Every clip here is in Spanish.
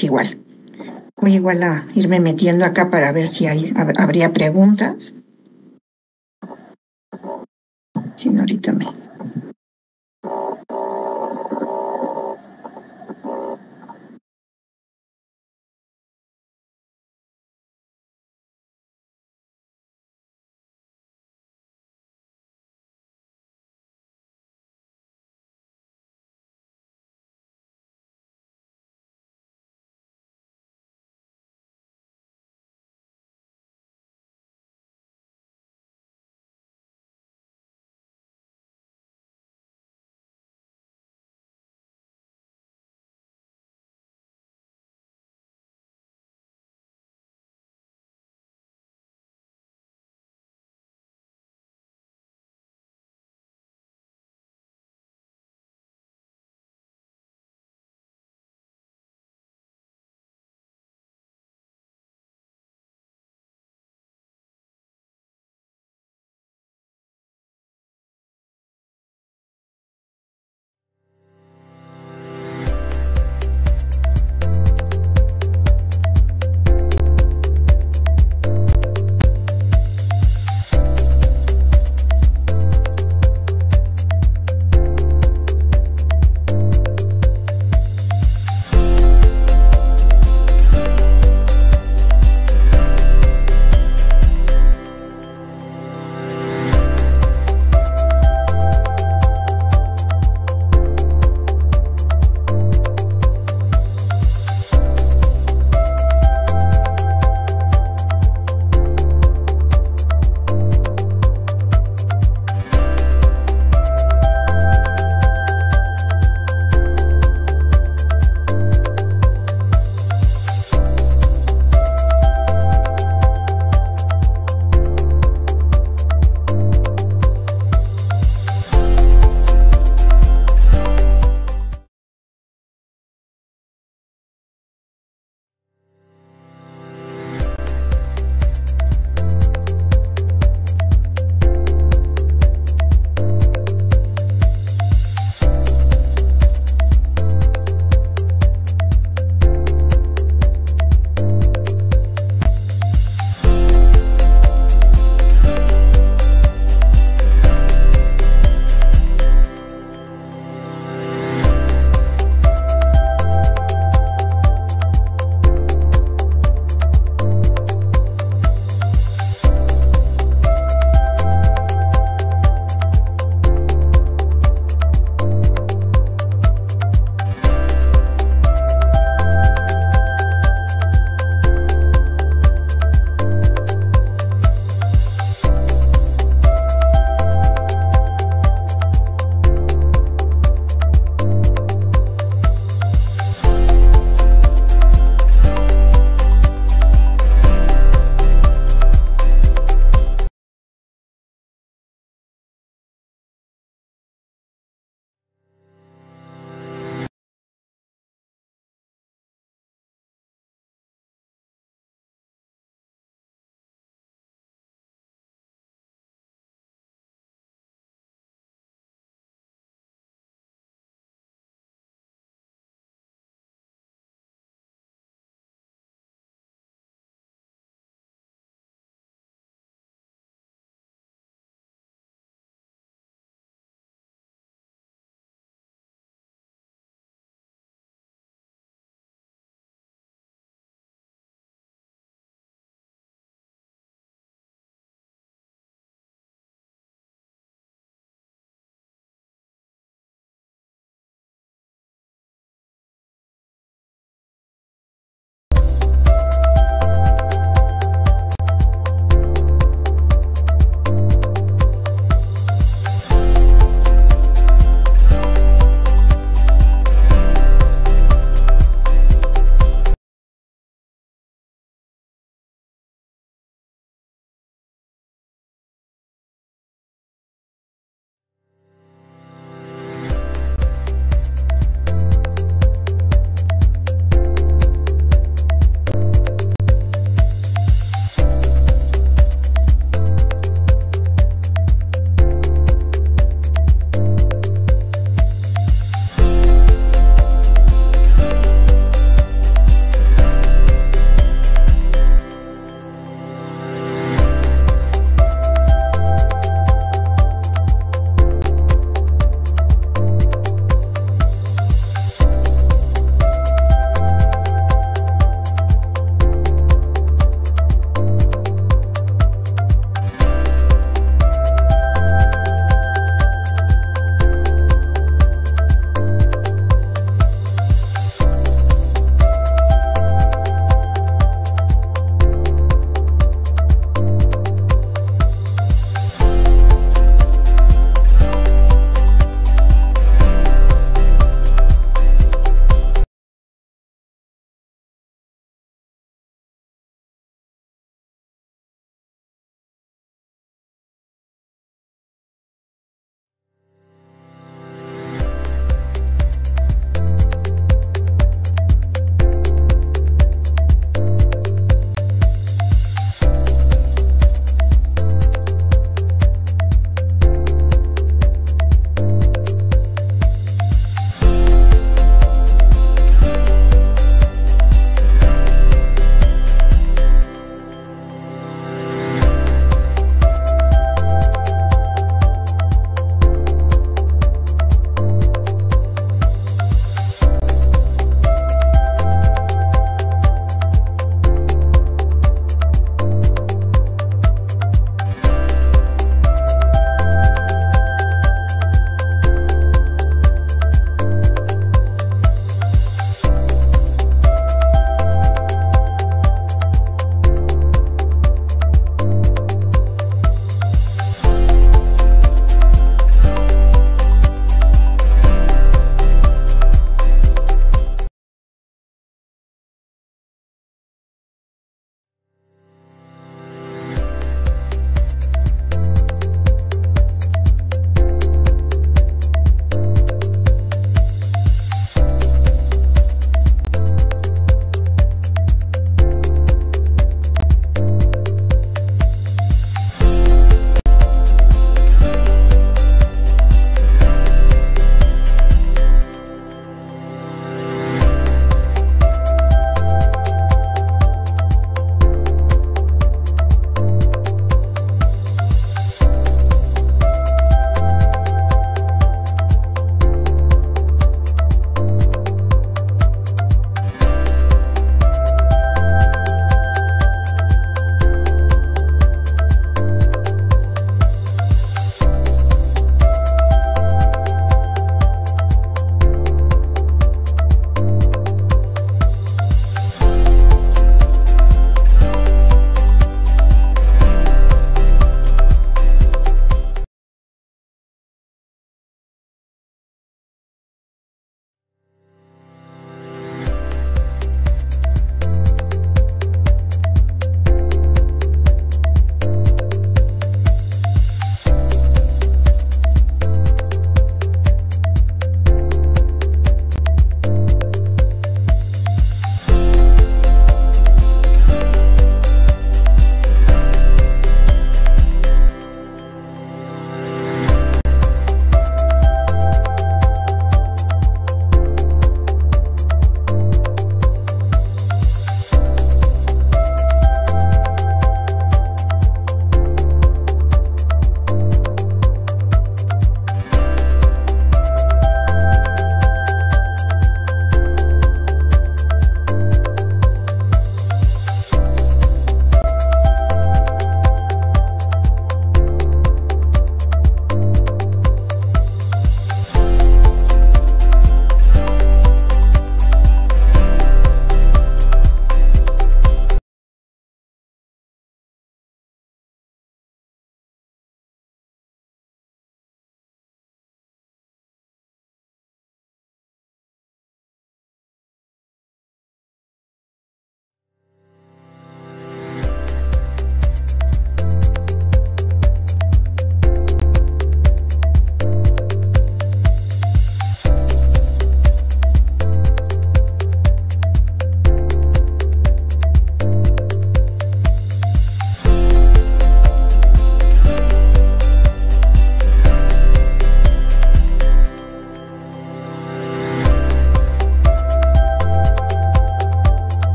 pues igual. Voy igual a irme metiendo acá para ver si habría preguntas. Si no, ahorita me...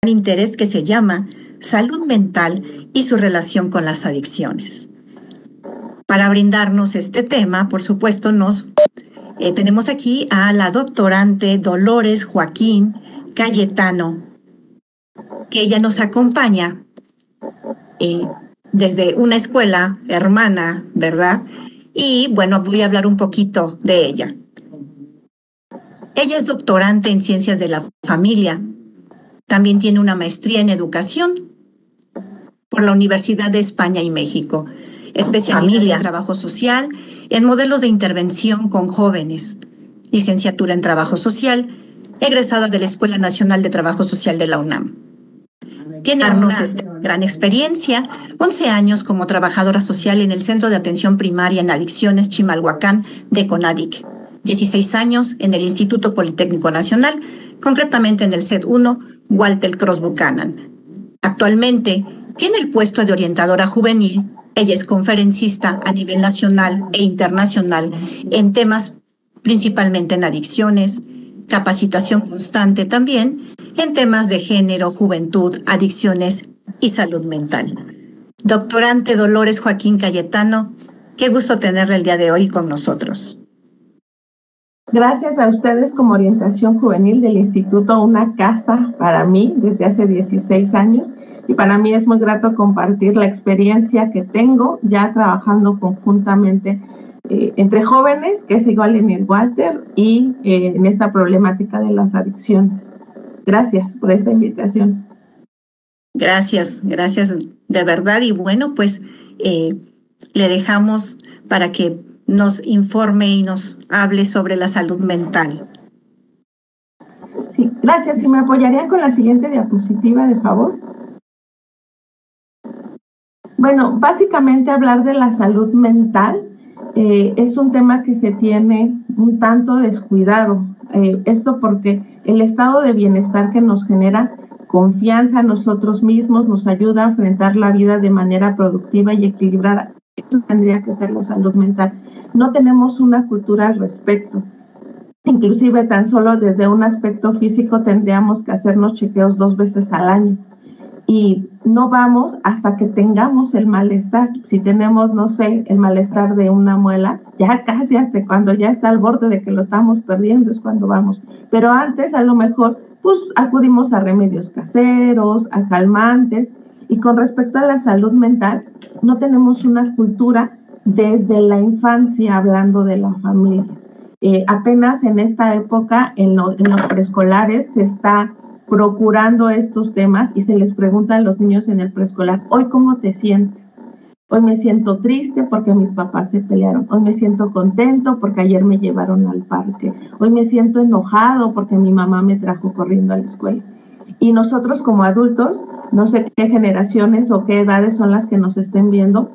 interés que se llama Salud Mental y su relación con las adicciones. Para brindarnos este tema, por supuesto, tenemos aquí a la doctorante Dolores Joaquín Cayetano, que ella nos acompaña desde una escuela hermana, ¿verdad? Y bueno, voy a hablar un poquito de ella. Ella es doctorante en Ciencias de la Familia. También tiene una maestría en Educación por la Universidad de España y México. Especialidad en Trabajo Social, en modelos de intervención con jóvenes. Licenciatura en Trabajo Social, egresada de la Escuela Nacional de Trabajo Social de la UNAM. Tiene una gran experiencia, 11 años como trabajadora social en el Centro de Atención Primaria en Adicciones Chimalhuacán de CONADIC, 16 años en el Instituto Politécnico Nacional, concretamente en el CED 1, Walter Cross Buchanan. Actualmente tiene el puesto de orientadora juvenil. Ella es conferencista a nivel nacional e internacional en temas principalmente en adicciones, capacitación constante también en temas de género, juventud, adicciones y salud mental. Doctorante Dolores Joaquín Cayetano, qué gusto tenerla el día de hoy con nosotros. Gracias a ustedes como Orientación Juvenil del Instituto, una casa para mí desde hace 16 años. Y para mí es muy grato compartir la experiencia que tengo ya trabajando conjuntamente entre jóvenes, que es igual en el Walter, y en esta problemática de las adicciones. Gracias por esta invitación. Gracias de verdad. Y bueno, pues le dejamos para que nos informe y nos hable sobre la salud mental. Sí, gracias. Si me apoyarían con la siguiente diapositiva, de favor. Bueno, básicamente hablar de la salud mental es un tema que se tiene un tanto descuidado. Esto porque el estado de bienestar que nos genera confianza en nosotros mismos nos ayuda a enfrentar la vida de manera productiva y equilibrada. Eso tendría que ser la salud mental. No tenemos una cultura al respecto. Inclusive tan solo desde un aspecto físico tendríamos que hacernos chequeos 2 veces al año. Y no vamos hasta que tengamos el malestar. Si tenemos, no sé, el malestar de una muela, ya casi hasta cuando ya está al borde de que lo estamos perdiendo es cuando vamos. Pero antes, a lo mejor, pues acudimos a remedios caseros, a calmantes. Y con respecto a la salud mental, no tenemos una cultura desde la infancia hablando de la familia. Apenas en esta época, en los preescolares, se está procurando estos temas y se les pregunta a los niños en el preescolar, ¿hoy cómo te sientes? Hoy me siento triste porque mis papás se pelearon. Hoy me siento contento porque ayer me llevaron al parque. Hoy me siento enojado porque mi mamá me trajo corriendo a la escuela. Y nosotros como adultos, no sé qué generaciones o qué edades son las que nos estén viendo,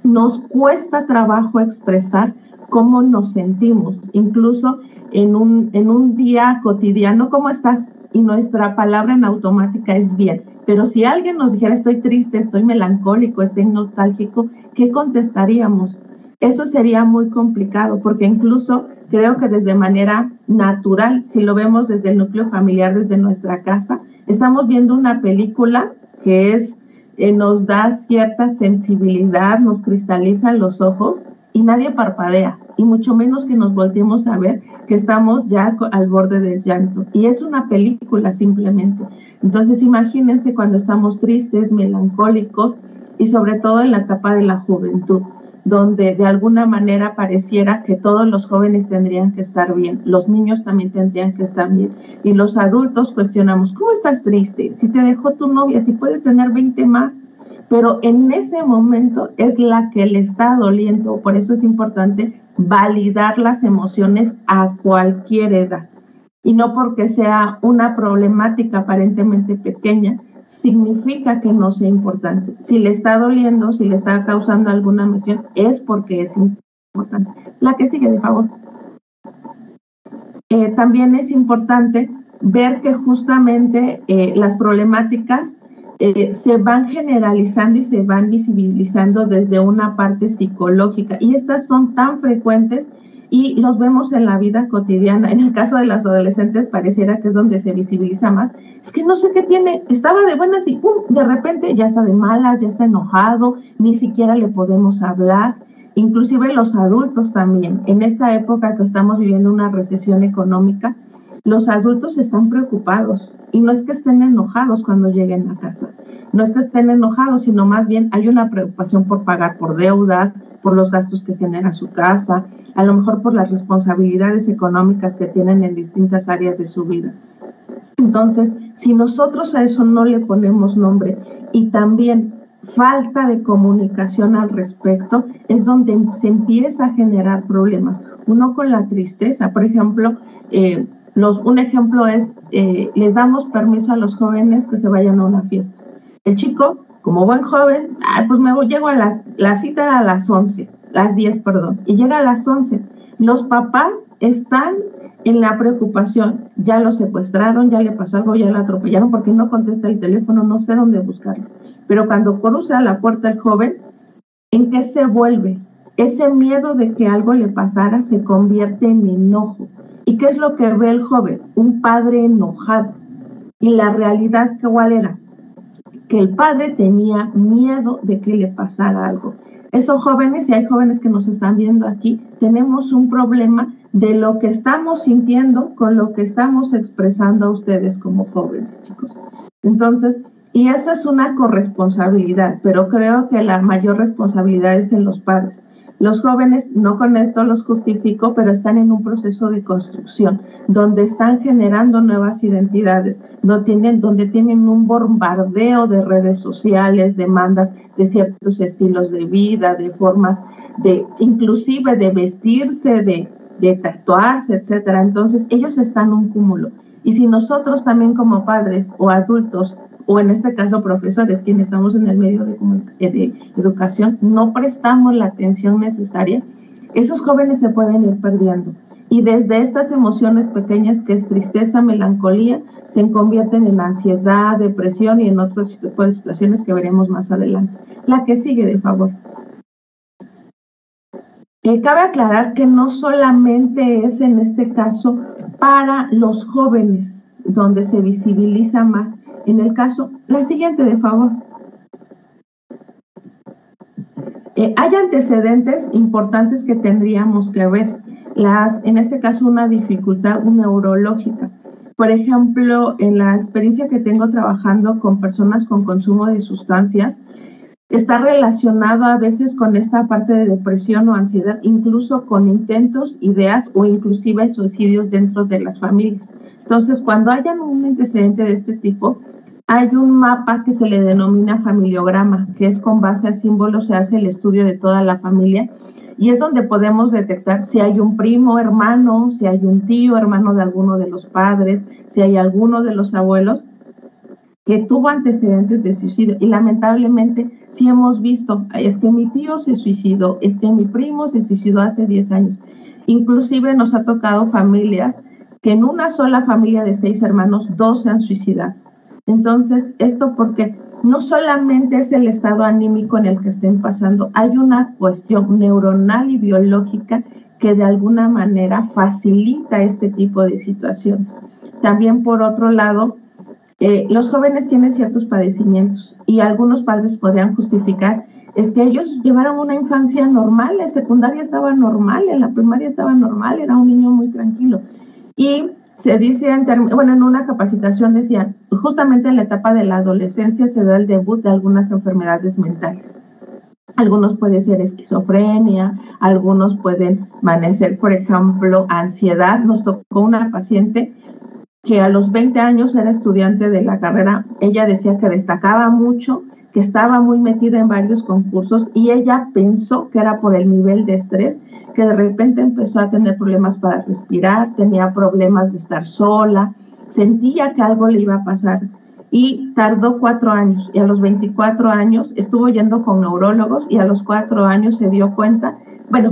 nos cuesta trabajo expresar cómo nos sentimos, incluso en un día cotidiano. ¿Cómo estás? Y nuestra palabra en automática es bien. Pero si alguien nos dijera estoy triste, estoy melancólico, estoy nostálgico, ¿qué contestaríamos? Eso sería muy complicado porque incluso creo que desde manera natural, si lo vemos desde el núcleo familiar, desde nuestra casa, estamos viendo una película que nos da cierta sensibilidad, nos cristalizan los ojos y nadie parpadea, y mucho menos que nos volteemos a ver que estamos ya al borde del llanto. Y es una película simplemente. Entonces imagínense cuando estamos tristes, melancólicos y sobre todo en la etapa de la juventud, donde de alguna manera pareciera que todos los jóvenes tendrían que estar bien, los niños también tendrían que estar bien, y los adultos cuestionamos, ¿cómo estás triste? Si te dejó tu novia, si puedes tener 20 más, pero en ese momento es la que le está doliendo. Por eso es importante validar las emociones a cualquier edad, y no porque sea una problemática aparentemente pequeña, significa que no sea importante. Si le está doliendo, si le está causando alguna emoción, es porque es importante. La que sigue, de favor. También es importante ver que justamente las problemáticas se van generalizando y se van visibilizando desde una parte psicológica, y estas son tan frecuentes y los vemos en la vida cotidiana. En el caso de las adolescentes pareciera que es donde se visibiliza más. Es que no sé qué tiene, estaba de buenas y ¡pum!, de repente ya está de malas, ya está enojado, ni siquiera le podemos hablar. Inclusive los adultos también. En esta época que estamos viviendo una recesión económica, los adultos están preocupados y no es que estén enojados cuando lleguen a casa, no es que estén enojados, sino más bien hay una preocupación por pagar por deudas, por los gastos que genera su casa, a lo mejor por las responsabilidades económicas que tienen en distintas áreas de su vida. Entonces, si nosotros a eso no le ponemos nombre y también falta de comunicación al respecto, es donde se empieza a generar problemas. Uno con la tristeza, por ejemplo, un ejemplo es, les damos permiso a los jóvenes que se vayan a una fiesta. El chico, como buen joven, pues llego a la cita era a las 10, y llega a las 11. Los papás están en la preocupación, ya lo secuestraron, ya le pasó algo, ya lo atropellaron porque no contesta el teléfono, no sé dónde buscarlo. Pero cuando cruza la puerta el joven, ¿en qué se vuelve? Ese miedo de que algo le pasara se convierte en enojo. ¿Y qué es lo que ve el joven? Un padre enojado. Y la realidad, ¿cuál era? Que el padre tenía miedo de que le pasara algo. Esos jóvenes, y hay jóvenes que nos están viendo aquí, tenemos un problema de lo que estamos sintiendo con lo que estamos expresando a ustedes como jóvenes, chicos. Entonces, y eso es una corresponsabilidad, pero creo que la mayor responsabilidad es en los padres. Los jóvenes, no con esto los justifico, pero están en un proceso de construcción, donde están generando nuevas identidades, donde tienen un bombardeo de redes sociales, demandas de ciertos estilos de vida, de formas inclusive de vestirse, de tatuarse, etcétera. Entonces, ellos están en un cúmulo. Y si nosotros también como padres o adultos, o en este caso profesores, quienes estamos en el medio de educación, no prestamos la atención necesaria, esos jóvenes se pueden ir perdiendo. Y desde estas emociones pequeñas, que es tristeza, melancolía, se convierten en ansiedad, depresión y en otros tipos de situaciones que veremos más adelante. La que sigue, de favor. Cabe aclarar que no solamente es en este caso para los jóvenes donde se visibiliza más. En el caso, la siguiente, de favor. Hay antecedentes importantes que tendríamos que ver. En este caso, una dificultad neurológica. Por ejemplo, en la experiencia que tengo trabajando con personas con consumo de sustancias, está relacionado a veces con esta parte de depresión o ansiedad, incluso con intentos, ideas o inclusive suicidios dentro de las familias. Entonces, cuando hayan un antecedente de este tipo, hay un mapa que se le denomina familiograma, que es con base a símbolos, se hace el estudio de toda la familia y es donde podemos detectar si hay un primo, hermano, si hay un tío, hermano de alguno de los padres, si hay alguno de los abuelos que tuvo antecedentes de suicidio. Y lamentablemente sí hemos visto, es que mi tío se suicidó, es que mi primo se suicidó hace 10 años. Inclusive nos ha tocado familias que en una sola familia de 6 hermanos, 2 se han suicidado. Entonces, esto porque no solamente es el estado anímico en el que estén pasando, hay una cuestión neuronal y biológica que de alguna manera facilita este tipo de situaciones. También, por otro lado, los jóvenes tienen ciertos padecimientos y algunos padres podrían justificar, es que ellos llevaron una infancia normal, en secundaria estaba normal, en la primaria estaba normal, era un niño muy tranquilo. Y se dice, en una capacitación decían, justamente en la etapa de la adolescencia se da el debut de algunas enfermedades mentales. Algunos pueden ser esquizofrenia, algunos pueden manecer, por ejemplo, ansiedad. Nos tocó una paciente que a los 20 años era estudiante de la carrera. Ella decía que destacaba mucho, que estaba muy metida en varios concursos y ella pensó que era por el nivel de estrés, que de repente empezó a tener problemas para respirar, tenía problemas de estar sola, sentía que algo le iba a pasar y tardó 4 años y a los 24 años estuvo yendo con neurólogos y a los 4 años se dio cuenta,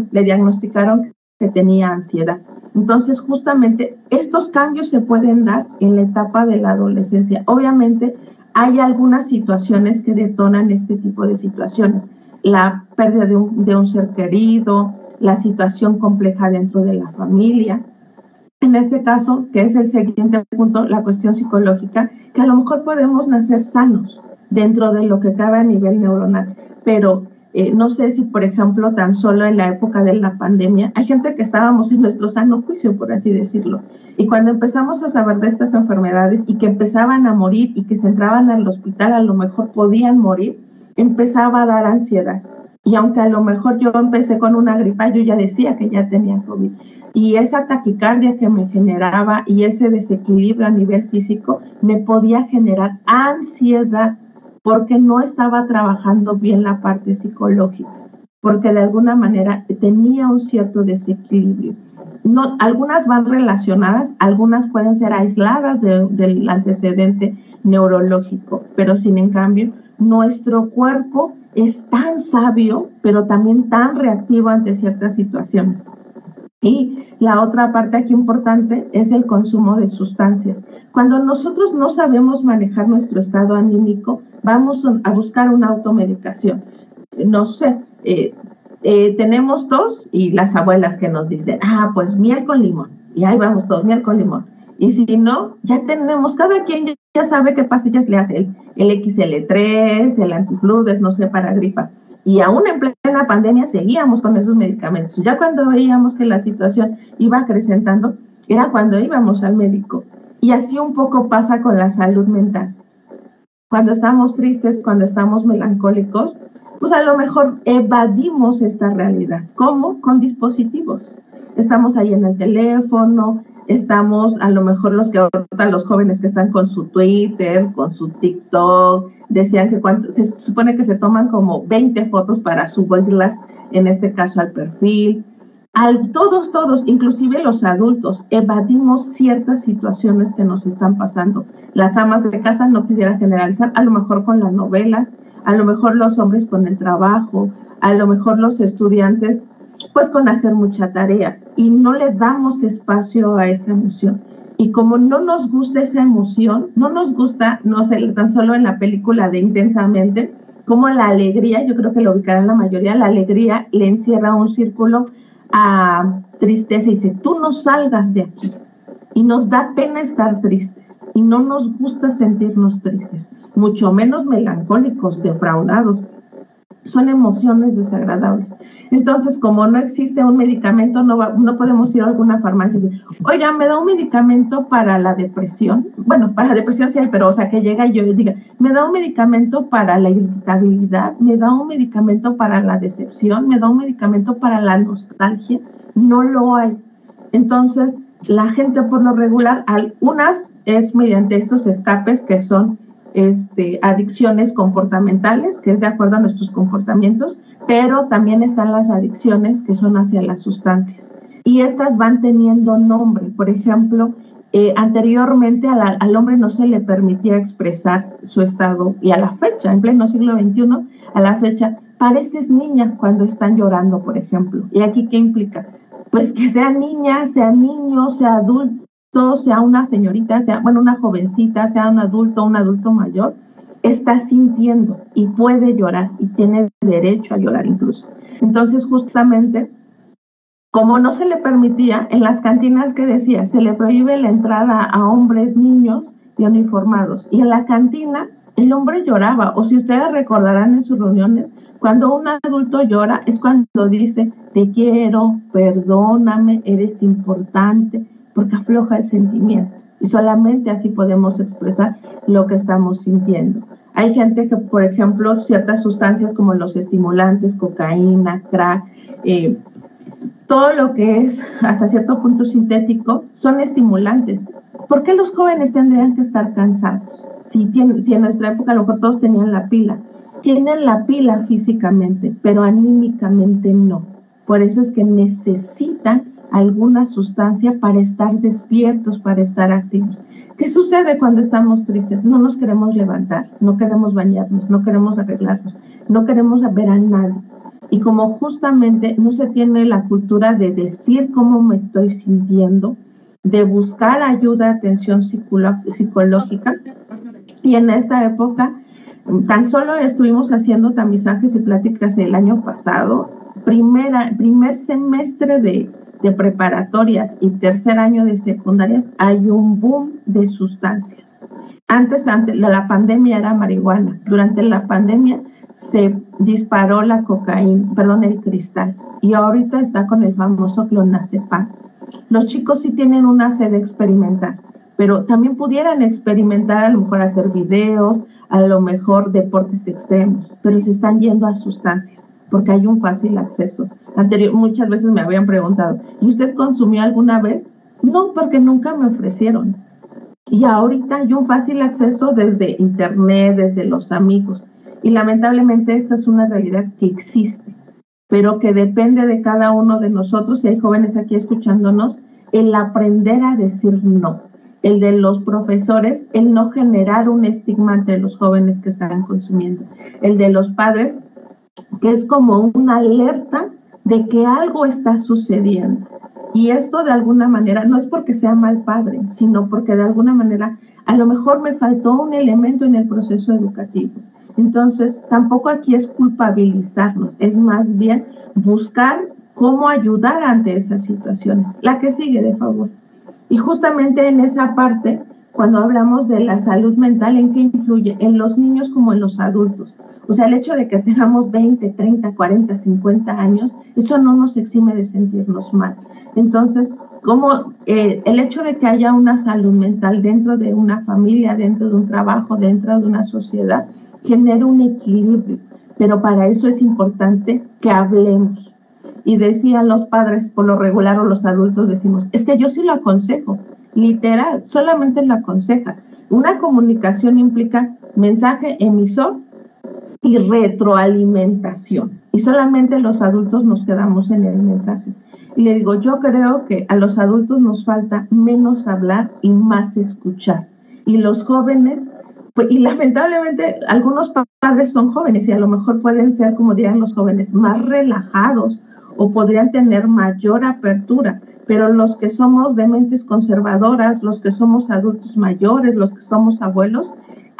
le diagnosticaron que tenía ansiedad. Entonces, justamente estos cambios se pueden dar en la etapa de la adolescencia. Obviamente, hay algunas situaciones que detonan este tipo de situaciones. La pérdida de un ser querido, la situación compleja dentro de la familia. En este caso, que es el siguiente punto, la cuestión psicológica, que a lo mejor podemos nacer sanos dentro de lo que cabe a nivel neuronal, pero no sé si, por ejemplo, tan solo en la época de la pandemia, hay gente que estábamos en nuestro sano juicio, por así decirlo, y cuando empezamos a saber de estas enfermedades y que empezaban a morir y que se entraban al hospital, a lo mejor podían morir, empezaba a dar ansiedad. Y aunque a lo mejor yo empecé con una gripa, yo ya decía que ya tenía COVID. Y esa taquicardia que me generaba y ese desequilibrio a nivel físico me podía generar ansiedad porque no estaba trabajando bien la parte psicológica, porque de alguna manera tenía un cierto desequilibrio. No, algunas van relacionadas, algunas pueden ser aisladas del antecedente neurológico, pero sin en cambio, nuestro cuerpo es tan sabio, pero también tan reactivo ante ciertas situaciones. Y la otra parte aquí importante es el consumo de sustancias. Cuando nosotros no sabemos manejar nuestro estado anímico, vamos a buscar una automedicación. No sé, tenemos tos y las abuelas que nos dicen, pues miel con limón. Y ahí vamos todos, miel con limón. Y si no, ya tenemos, cada quien ya sabe qué pastillas le hace, el XL3, el antifludes, no sé, para gripa. Y aún en plena pandemia seguíamos con esos medicamentos. Ya cuando veíamos que la situación iba acrecentando, era cuando íbamos al médico. Y así un poco pasa con la salud mental. Cuando estamos tristes, cuando estamos melancólicos, pues a lo mejor evadimos esta realidad. ¿Cómo? Con dispositivos. Estamos ahí en el teléfono, estamos a lo mejor los jóvenes que están con su Twitter, con su TikTok, decían que se supone que se toman como 20 fotos para subirlas, en este caso al perfil. Todos, inclusive los adultos, evadimos ciertas situaciones que nos están pasando. Las amas de casa, no quisiera generalizar, a lo mejor con las novelas, a lo mejor los hombres con el trabajo, a lo mejor los estudiantes pues con hacer mucha tarea y no le damos espacio a esa emoción. Y como no nos gusta esa emoción, no nos gusta, no sé, tan solo en la película de Intensamente, como la alegría, yo creo que lo ubicarán la mayoría, la alegría le encierra un círculo a tristeza y dice, tú no salgas de aquí. Y nos da pena estar tristes y no nos gusta sentirnos tristes, mucho menos melancólicos, defraudados. Son emociones desagradables. Entonces, como no existe un medicamento, no podemos ir a alguna farmacia y decir, oiga, ¿me da un medicamento para la depresión? Bueno, para la depresión sí hay, pero o sea, que llega y yo diga, ¿me da un medicamento para la irritabilidad? ¿Me da un medicamento para la decepción? ¿Me da un medicamento para la nostalgia? No lo hay. Entonces, la gente por lo regular, algunas es mediante estos escapes que son adicciones comportamentales, que es de acuerdo a nuestros comportamientos, pero también están las adicciones que son hacia las sustancias. Y estas van teniendo nombre. Por ejemplo, anteriormente al hombre no se le permitía expresar su estado, y a la fecha, en pleno siglo XXI, a la fecha, pareces niña cuando están llorando, por ejemplo. ¿Y aquí qué implica? Pues que sea niña, sea niño, sea adulto, sea una señorita, sea una jovencita, sea un adulto mayor, está sintiendo y puede llorar y tiene derecho a llorar incluso. Entonces, justamente, como no se le permitía, en las cantinas que decía, se le prohíbe la entrada a hombres, niños y uniformados. Y en la cantina el hombre lloraba, o si ustedes recordarán en sus reuniones, cuando un adulto llora es cuando dice, te quiero, perdóname, eres importante, porque afloja el sentimiento y solamente así podemos expresar lo que estamos sintiendo. Hay gente que, por ejemplo, ciertas sustancias como los estimulantes, cocaína, crack, todo lo que es hasta cierto punto sintético, son estimulantes. ¿Por qué los jóvenes tendrían que estar cansados? Si en nuestra época a lo mejor todos tenían la pila. Tienen la pila físicamente, pero anímicamente no. Por eso es que necesitan alguna sustancia para estar despiertos, para estar activos. ¿Qué sucede cuando estamos tristes? No nos queremos levantar, no queremos bañarnos, no queremos arreglarnos, no queremos ver a nadie. Y como justamente no se tiene la cultura de decir cómo me estoy sintiendo, de buscar ayuda, atención psicológica, y en esta época tan solo estuvimos haciendo tamizajes y pláticas el año pasado primer semestre de preparatorias y tercer año de secundarias hay un boom de sustancias. Antes la pandemia era marihuana. Durante la pandemia se disparó la cocaína, perdón, el cristal. Y ahorita está con el famoso clonazepam. Los chicos sí tienen una sed de experimentar, pero también pudieran experimentar, a lo mejor hacer videos, a lo mejor deportes extremos, pero se están yendo a sustancias porque hay un fácil acceso. Muchas veces me habían preguntado, ¿y usted consumió alguna vez? No, porque nunca me ofrecieron. Y ahorita hay un fácil acceso desde internet, desde los amigos. Y lamentablemente esta es una realidad que existe, pero que depende de cada uno de nosotros, y hay jóvenes aquí escuchándonos, el aprender a decir no. El de los profesores, el no generar un estigma entre los jóvenes que están consumiendo. El de los padres, que es como una alerta de que algo está sucediendo. Y esto de alguna manera, no es porque sea mal padre, sino porque de alguna manera a lo mejor me faltó un elemento en el proceso educativo. Entonces, tampoco aquí es culpabilizarnos, es más bien buscar cómo ayudar ante esas situaciones. La que sigue, de favor. Y justamente en esa parte, cuando hablamos de la salud mental, ¿en qué influye? En los niños como en los adultos. O sea, el hecho de que tengamos 20, 30, 40, 50 años, eso no nos exime de sentirnos mal. Entonces, como el hecho de que haya una salud mental dentro de una familia, dentro de un trabajo, dentro de una sociedad, genera un equilibrio. Pero para eso es importante que hablemos. Y decían los padres, por lo regular, o los adultos decimos, es que yo sí lo aconsejo, literal, solamente lo aconseja. Una comunicación implica mensaje emisor y retroalimentación. Y solamente los adultos nos quedamos en el mensaje. Y le digo, yo creo que a los adultos nos falta menos hablar y más escuchar. Y los jóvenes, pues, y lamentablemente algunos padres son jóvenes y a lo mejor pueden ser, como dirán los jóvenes, más relajados o podrían tener mayor apertura, pero los que somos de mentes conservadoras, los que somos adultos mayores, los que somos abuelos,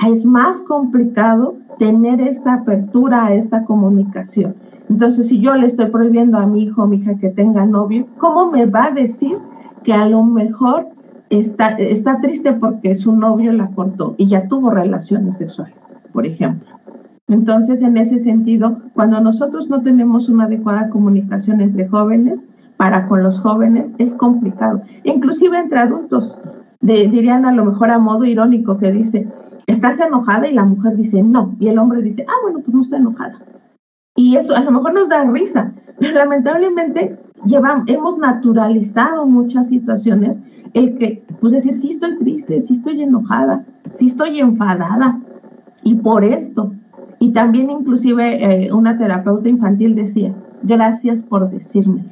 es más complicado tener esta apertura a esta comunicación. Entonces, si yo le estoy prohibiendo a mi hijo o mi hija que tenga novio, ¿cómo me va a decir que a lo mejor está triste porque su novio la cortó y ya tuvo relaciones sexuales, por ejemplo? Entonces, en ese sentido, cuando nosotros no tenemos una adecuada comunicación entre jóvenes, para con los jóvenes, es complicado. Inclusive entre adultos, dirían a lo mejor a modo irónico que dice, ¿estás enojada? Y la mujer dice, no. Y el hombre dice, bueno, pues no estoy enojada. Y eso a lo mejor nos da risa, pero lamentablemente hemos naturalizado muchas situaciones el que, pues decir, sí estoy triste, sí estoy enojada, sí estoy enfadada, y por esto. Y también inclusive una terapeuta infantil decía, gracias por decírmelo.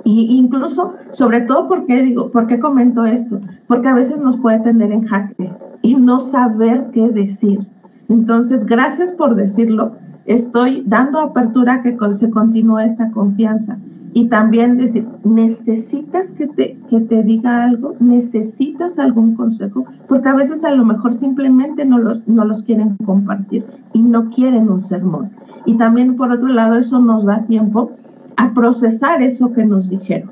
Y incluso, sobre todo, ¿por qué comento esto? Porque a veces nos puede tener en jaque y no saber qué decir. Entonces, gracias por decirlo. Estoy dando apertura a que se continúe esta confianza. Y también decir, ¿necesitas que te diga algo? ¿Necesitas algún consejo? Porque a veces a lo mejor simplemente no los quieren compartir y no quieren un sermón. Y también, por otro lado, eso nos da tiempo a procesar eso que nos dijeron.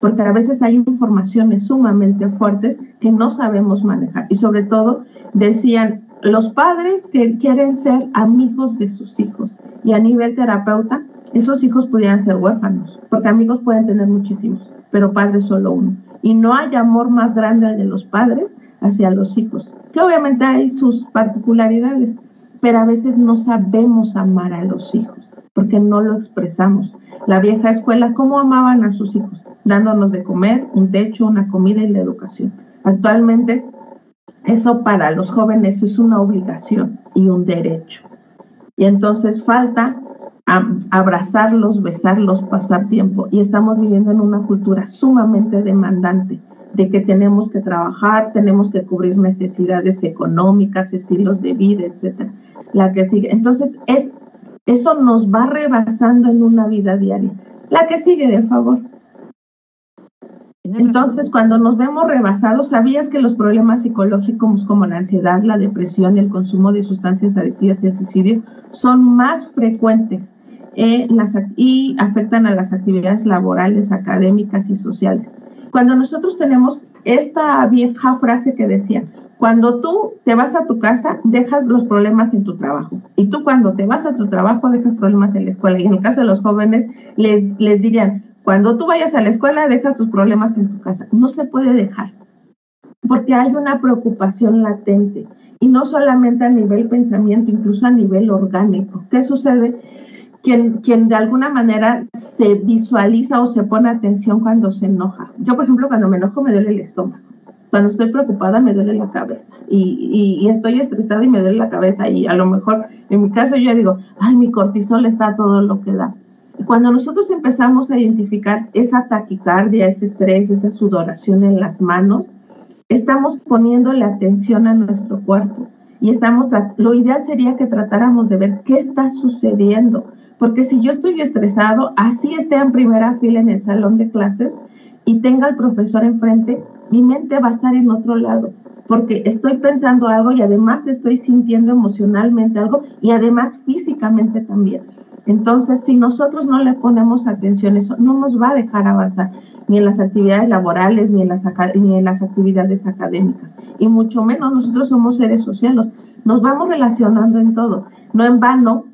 Porque a veces hay informaciones sumamente fuertes que no sabemos manejar. Y sobre todo, decían, los padres que quieren ser amigos de sus hijos. Y a nivel terapeuta, esos hijos pudieran ser huérfanos, porque amigos pueden tener muchísimos, pero padres solo uno. Y no hay amor más grande al de los padres hacia los hijos, que obviamente hay sus particularidades, pero a veces no sabemos amar a los hijos, porque no lo expresamos. La vieja escuela, ¿cómo amaban a sus hijos? Dándonos de comer, un techo, una comida y la educación. Actualmente, eso para los jóvenes es una obligación y un derecho. Y entonces falta abrazarlos, besarlos, pasar tiempo. Y estamos viviendo en una cultura sumamente demandante de que tenemos que trabajar, tenemos que cubrir necesidades económicas, estilos de vida, etcétera. La que sigue. Entonces, eso nos va rebasando en una vida diaria. La que sigue, de favor. Entonces, cuando nos vemos rebasados, ¿sabías que los problemas psicológicos como la ansiedad, la depresión, el consumo de sustancias adictivas y el suicidio son más frecuentes y afectan a las actividades laborales, académicas y sociales. Cuando nosotros tenemos esta vieja frase que decía, cuando tú te vas a tu casa, dejas los problemas en tu trabajo. Y tú cuando te vas a tu trabajo, dejas problemas en la escuela. Y en el caso de los jóvenes, les dirían, cuando tú vayas a la escuela, dejas tus problemas en tu casa. No se puede dejar, porque hay una preocupación latente. Y no solamente a nivel pensamiento, incluso a nivel orgánico. ¿Qué sucede? Quien de alguna manera se visualiza o se pone atención cuando se enoja. Yo, por ejemplo, cuando me enojo me duele el estómago. Cuando estoy preocupada me duele la cabeza y estoy estresada y me duele la cabeza y a lo mejor en mi caso yo digo, ay, mi cortisol está a todo lo que da. Y cuando nosotros empezamos a identificar esa taquicardia, ese estrés, esa sudoración en las manos, estamos poniéndole atención a nuestro cuerpo y lo ideal sería que tratáramos de ver qué está sucediendo, porque si yo estoy estresado, así esté en primera fila en el salón de clases y tenga al profesor enfrente, mi mente va a estar en otro lado, porque estoy pensando algo y además estoy sintiendo emocionalmente algo y además físicamente también. Entonces, si nosotros no le ponemos atención, eso no nos va a dejar avanzar, ni en las actividades laborales, ni en las actividades académicas, y mucho menos nosotros somos seres sociales, nos vamos relacionando en todo. No en vano,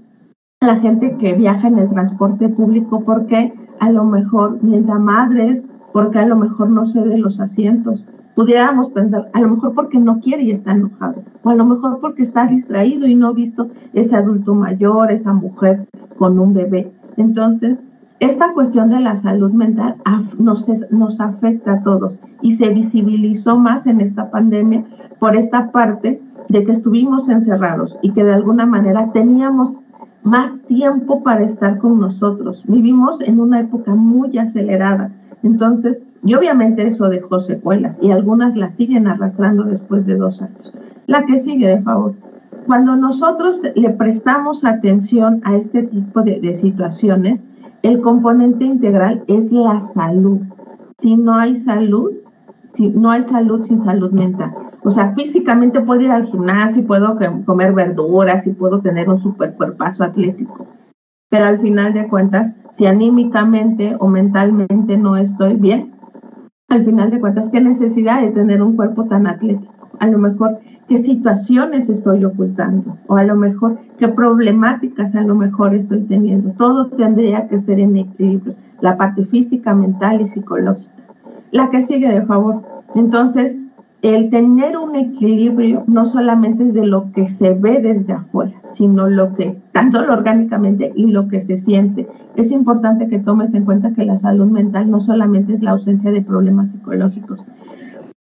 la gente que viaja en el transporte público, porque a lo mejor mienta madres, porque a lo mejor no cede los asientos. Pudiéramos pensar, a lo mejor porque no quiere y está enojado, o a lo mejor porque está distraído y no ha visto ese adulto mayor, esa mujer con un bebé. Entonces, esta cuestión de la salud mental nos afecta a todos y se visibilizó más en esta pandemia por esta parte de que estuvimos encerrados y que de alguna manera teníamos más tiempo para estar con nosotros. Vivimos en una época muy acelerada. Entonces, y obviamente eso dejó secuelas y algunas las siguen arrastrando después de 2 años. La que sigue, de favor. Cuando nosotros le prestamos atención a este tipo de situaciones, el componente integral es la salud. Si no hay salud sin salud mental. O sea, físicamente puedo ir al gimnasio, puedo comer verduras y puedo tener un super cuerpazo atlético. Pero al final de cuentas, si anímicamente o mentalmente no estoy bien, al final de cuentas, ¿qué necesidad de tener un cuerpo tan atlético? A lo mejor, ¿qué situaciones estoy ocultando? O a lo mejor, ¿qué problemáticas a lo mejor estoy teniendo? Todo tendría que ser en equilibrio, la parte física, mental y psicológica. La que sigue, de favor. Entonces, el tener un equilibrio no solamente es de lo que se ve desde afuera, sino tanto lo orgánicamente y lo que se siente. Es importante que tomes en cuenta que la salud mental no solamente es la ausencia de problemas psicológicos.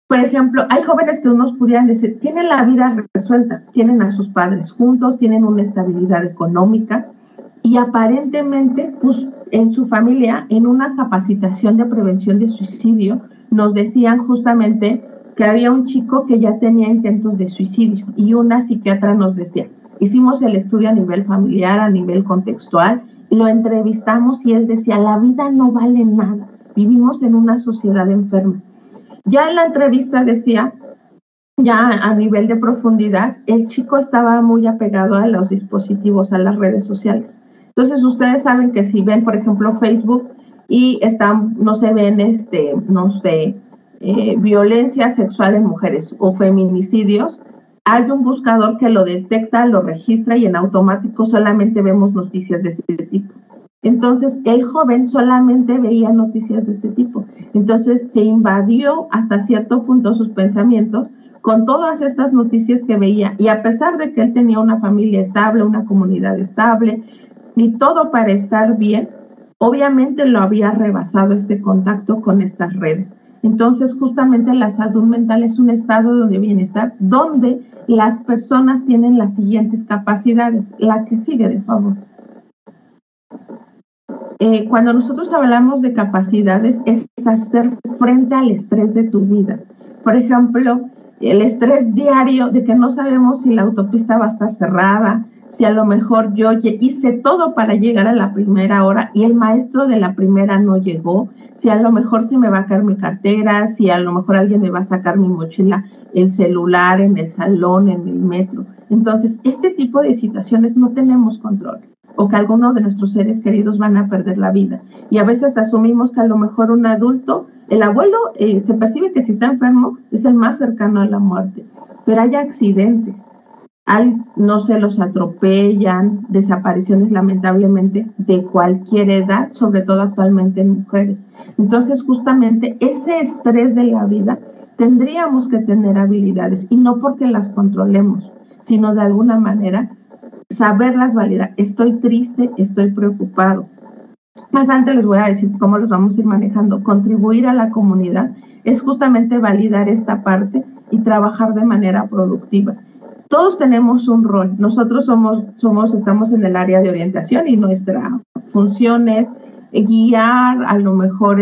Por ejemplo, hay jóvenes que unos pudieran decir, tienen la vida resuelta, tienen a sus padres juntos, tienen una estabilidad económica y aparentemente, pues, en su familia, en una capacitación de prevención de suicidio, nos decían justamente que había un chico que ya tenía intentos de suicidio y una psiquiatra nos decía, hicimos el estudio a nivel familiar, a nivel contextual, lo entrevistamos y él decía, la vida no vale nada, vivimos en una sociedad enferma. Ya en la entrevista decía, ya a nivel de profundidad, el chico estaba muy apegado a los dispositivos, a las redes sociales. Entonces, ustedes saben que si ven, por ejemplo, Facebook y no se ven, violencia sexual en mujeres o feminicidios, hay un buscador que lo detecta, lo registra y en automático solamente vemos noticias de ese tipo. Entonces, el joven solamente veía noticias de ese tipo. Entonces, se invadió hasta cierto punto sus pensamientos con todas estas noticias que veía. Y a pesar de que él tenía una familia estable, una comunidad estable y todo para estar bien, obviamente lo había rebasado este contacto con estas redes. Entonces, justamente la salud mental es un estado de bienestar donde las personas tienen las siguientes capacidades. La que sigue, de favor. Cuando nosotros hablamos de capacidades, es hacer frente al estrés de tu vida. Por ejemplo, el estrés diario de que no sabemos si la autopista va a estar cerrada, si a lo mejor yo hice todo para llegar a la primera hora y el maestro de la primera no llegó, si a lo mejor se me va a caer mi cartera, si a lo mejor alguien me va a sacar mi mochila, el celular en el salón, en el metro. Entonces, este tipo de situaciones no tenemos control. o que algunos de nuestros seres queridos van a perder la vida. Y a veces asumimos que a lo mejor un adulto, el abuelo, se percibe que si está enfermo es el más cercano a la muerte, pero hay accidentes. No se los atropellan, desapariciones lamentablemente de cualquier edad, sobre todo actualmente en mujeres. Entonces, justamente ese estrés de la vida tendríamos que tener habilidades, y no porque las controlemos, sino de alguna manera saberlas validar. Estoy triste, estoy preocupado. Más antes les voy a decir cómo los vamos a ir manejando. Contribuir a la comunidad es justamente validar esta parte y trabajar de manera productiva. Todos tenemos un rol. Nosotros estamos en el área de orientación y nuestra función es guiar, a lo mejor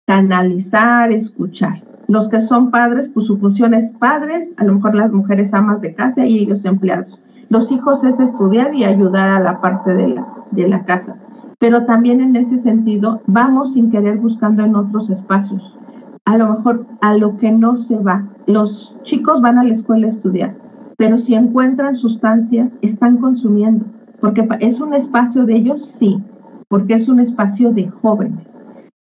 canalizar, escuchar. Los que son padres, pues su función es padres, a lo mejor las mujeres amas de casa y ellos empleados. Los hijos es estudiar y ayudar a la parte de la casa. Pero también en ese sentido vamos sin querer buscando en otros espacios. A lo mejor a lo que no se va. Los chicos van a la escuela a estudiar, pero si encuentran sustancias, están consumiendo. Porque es un espacio de ellos, sí, porque es un espacio de jóvenes.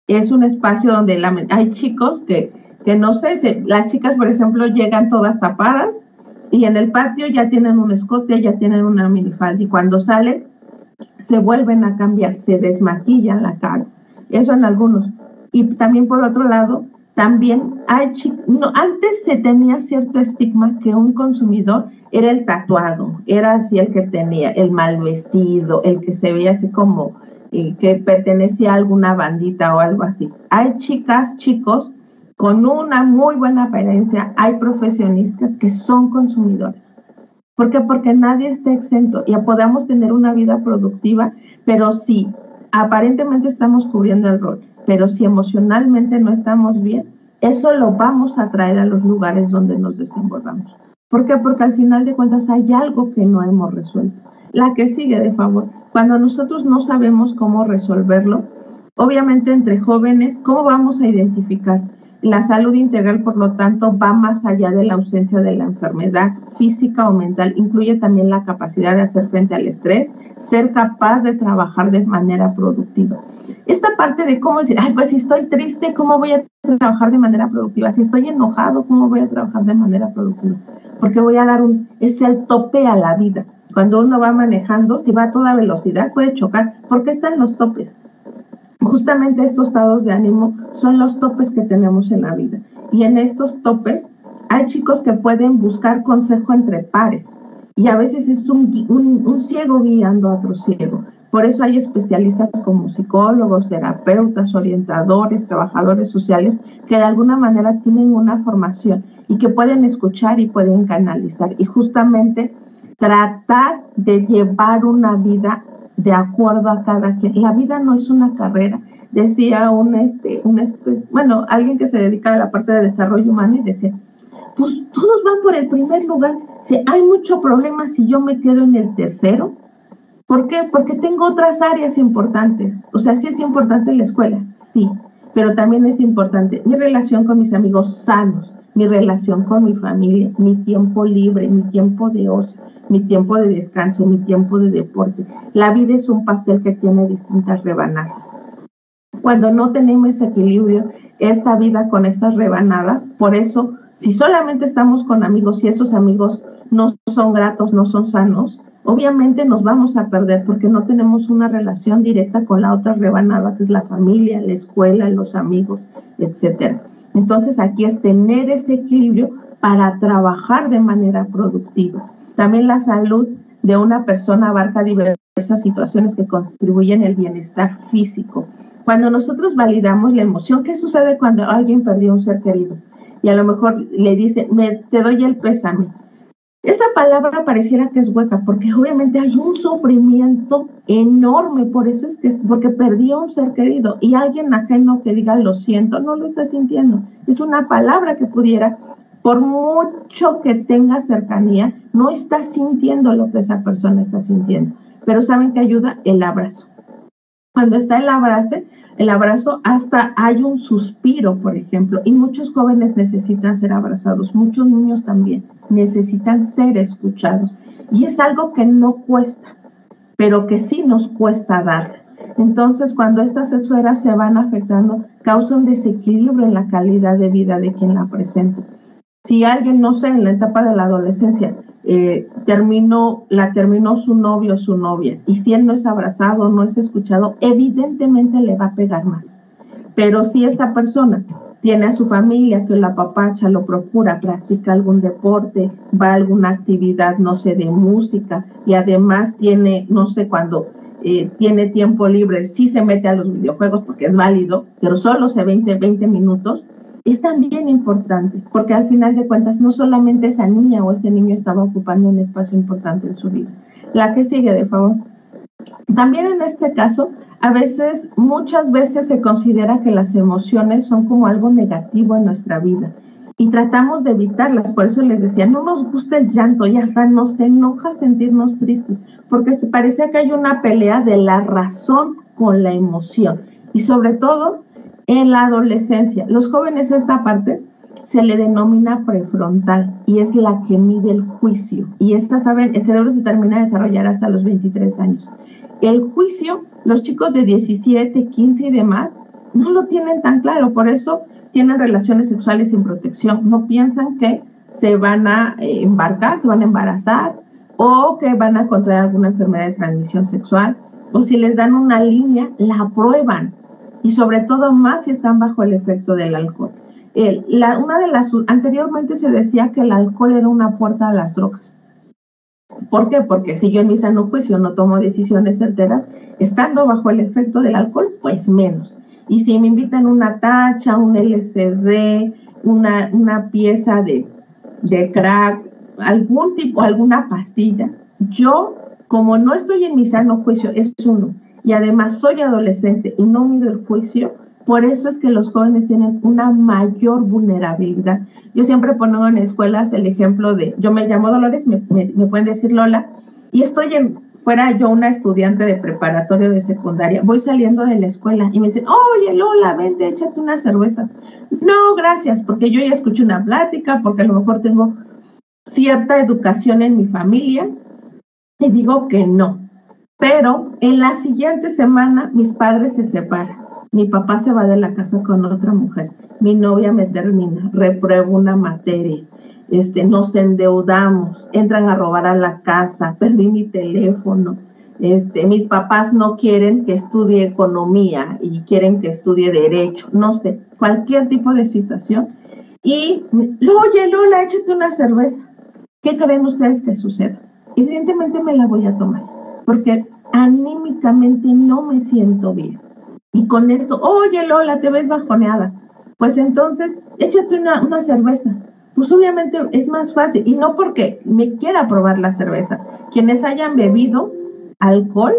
Es un espacio donde hay chicos que no sé, las chicas, por ejemplo, llegan todas tapadas y en el patio ya tienen un escote, ya tienen una minifalda, y cuando salen se vuelven a cambiar, se desmaquillan la cara. Eso en algunos. Y también por otro lado, también antes se tenía cierto estigma que un consumidor era el tatuado, era así el que tenía el mal vestido, el que se veía así como que pertenecía a alguna bandita o algo así. Hay chicas, chicos con una muy buena apariencia, hay profesionistas que son consumidores. ¿Por qué? Porque nadie está exento y podamos tener una vida productiva, pero sí, aparentemente estamos cubriendo el rol, pero si emocionalmente no estamos bien, eso lo vamos a traer a los lugares donde nos desenvolvamos. ¿Por qué? Porque al final de cuentas hay algo que no hemos resuelto. La que sigue, de favor, cuando nosotros no sabemos cómo resolverlo, obviamente entre jóvenes, ¿cómo vamos a identificar? La salud integral, por lo tanto, va más allá de la ausencia de la enfermedad física o mental. Incluye también la capacidad de hacer frente al estrés, ser capaz de trabajar de manera productiva. Esta parte de cómo decir, pues si estoy triste, ¿cómo voy a trabajar de manera productiva? Si estoy enojado, ¿cómo voy a trabajar de manera productiva? Porque voy a dar es el tope a la vida. Cuando uno va manejando, si va a toda velocidad, puede chocar. ¿Por qué están los topes? Justamente estos estados de ánimo son los topes que tenemos en la vida. Y en estos topes hay chicos que pueden buscar consejo entre pares. Y a veces es un ciego guiando a otro ciego. Por eso hay especialistas como psicólogos, terapeutas, orientadores, trabajadores sociales que de alguna manera tienen una formación y que pueden escuchar y pueden canalizar. Y justamente tratar de llevar una vida de acuerdo a cada quien. La vida no es una carrera. Decía alguien que se dedica a la parte de desarrollo humano y decía, pues todos van por el primer lugar. Si hay mucho problema si yo me quedo en el tercero. ¿Por qué? Porque tengo otras áreas importantes. O sea, sí es importante la escuela, sí, pero también es importante mi relación con mis amigos sanos, mi relación con mi familia, mi tiempo libre, mi tiempo de ocio, mi tiempo de descanso, mi tiempo de deporte. La vida es un pastel que tiene distintas rebanadas. Cuando no tenemos ese equilibrio, esta vida con estas rebanadas, por eso, si solamente estamos con amigos y esos amigos no son gratos, no son sanos, obviamente nos vamos a perder porque no tenemos una relación directa con la otra rebanada, que es la familia, la escuela, los amigos, etcétera. Entonces, aquí es tener ese equilibrio para trabajar de manera productiva. También la salud de una persona abarca diversas situaciones que contribuyen al bienestar físico. Cuando nosotros validamos la emoción, ¿qué sucede cuando alguien perdió un ser querido? Y a lo mejor le dice, te doy el pésame. Esa palabra pareciera que es hueca, porque obviamente hay un sufrimiento enorme, por eso es que porque perdió un ser querido, y alguien ajeno que diga lo siento, no lo está sintiendo. Es una palabra que pudiera, por mucho que tenga cercanía, no está sintiendo lo que esa persona está sintiendo. Pero ¿saben qué ayuda? El abrazo. Cuando está el abrazo hasta hay un suspiro, por ejemplo, y muchos jóvenes necesitan ser abrazados, muchos niños también necesitan ser escuchados, y es algo que no cuesta. pero que sí nos cuesta dar. Entonces, cuando estas esferas se van afectando, causa un desequilibrio en la calidad de vida de quien la presenta. Si alguien, no sé, en la etapa de la adolescencia, terminó su novio o su novia, y si él no es abrazado, no es escuchado, evidentemente le va a pegar más. Pero si esta persona tiene a su familia que la apapacha, lo procura, practica algún deporte, va a alguna actividad, no sé, de música, y además tiene, no sé, cuando tiene tiempo libre, sí se mete a los videojuegos porque es válido, pero solo se 20 minutos, es también importante, porque al final de cuentas no solamente esa niña o ese niño estaba ocupando un espacio importante en su vida. La que sigue, de favor. También en este caso, muchas veces se considera que las emociones son como algo negativo en nuestra vida y tratamos de evitarlas. Por eso les decía, no nos gusta el llanto y hasta nos enoja sentirnos tristes, porque se parece que hay una pelea de la razón con la emoción, y sobre todo en la adolescencia. Los jóvenes, esta parte se le denomina prefrontal y es la que mide el juicio, y esta, saben, el cerebro se termina de desarrollar hasta los 23 años. El juicio, los chicos de 17, 15 y demás, no lo tienen tan claro, por eso tienen relaciones sexuales sin protección, no piensan que se van a embarcar, se van a embarazar, o que van a contraer alguna enfermedad de transmisión sexual, o si les dan una línea, la aprueban, y sobre todo más si están bajo el efecto del alcohol. Anteriormente se decía que el alcohol era una puerta a las drogas. ¿Por qué? Porque si yo en mi sano juicio no tomo decisiones certeras, estando bajo el efecto del alcohol, pues menos. Y si me invitan una tacha, un LSD, una pieza de crack, algún tipo, alguna pastilla, yo, como no estoy en mi sano juicio, es uno, y además soy adolescente y no mido el juicio, por eso es que los jóvenes tienen una mayor vulnerabilidad. Yo siempre pongo en escuelas el ejemplo de, yo me llamo Dolores, me pueden decir Lola, y fuera yo una estudiante de preparatoria de secundaria, voy saliendo de la escuela y me dicen, oye Lola, vente, échate unas cervezas. No, gracias, porque yo ya escuché una plática, porque a lo mejor tengo cierta educación en mi familia, y digo que no. Pero en la siguiente semana mis padres se separan. Mi papá se va de la casa con otra mujer. Mi novia me termina, repruebo una materia. Nos endeudamos, entran a robar a la casa, perdí mi teléfono. Mis papás no quieren que estudie economía y quieren que estudie derecho. No sé, cualquier tipo de situación. Y, oye Lola, échate una cerveza. ¿Qué creen ustedes que suceda? Evidentemente me la voy a tomar, porque anímicamente no me siento bien. Y con esto, oye Lola, te ves bajoneada. Pues entonces, échate una cerveza. Pues obviamente es más fácil. Y no porque me quiera probar la cerveza. Quienes hayan bebido alcohol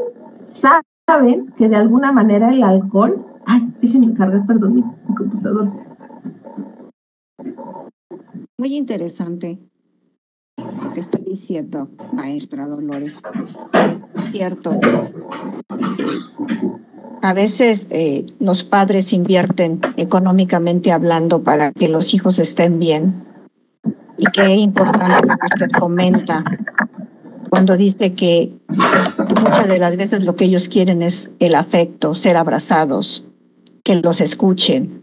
saben que de alguna manera el alcohol... Ay, déjenme cargar, perdón, mi computador. Muy interesante lo que está diciendo, maestra Dolores. Cierto. A veces los padres invierten económicamente hablando para que los hijos estén bien. Y qué importante lo que usted comenta cuando dice que muchas de las veces lo que ellos quieren es el afecto, ser abrazados, que los escuchen.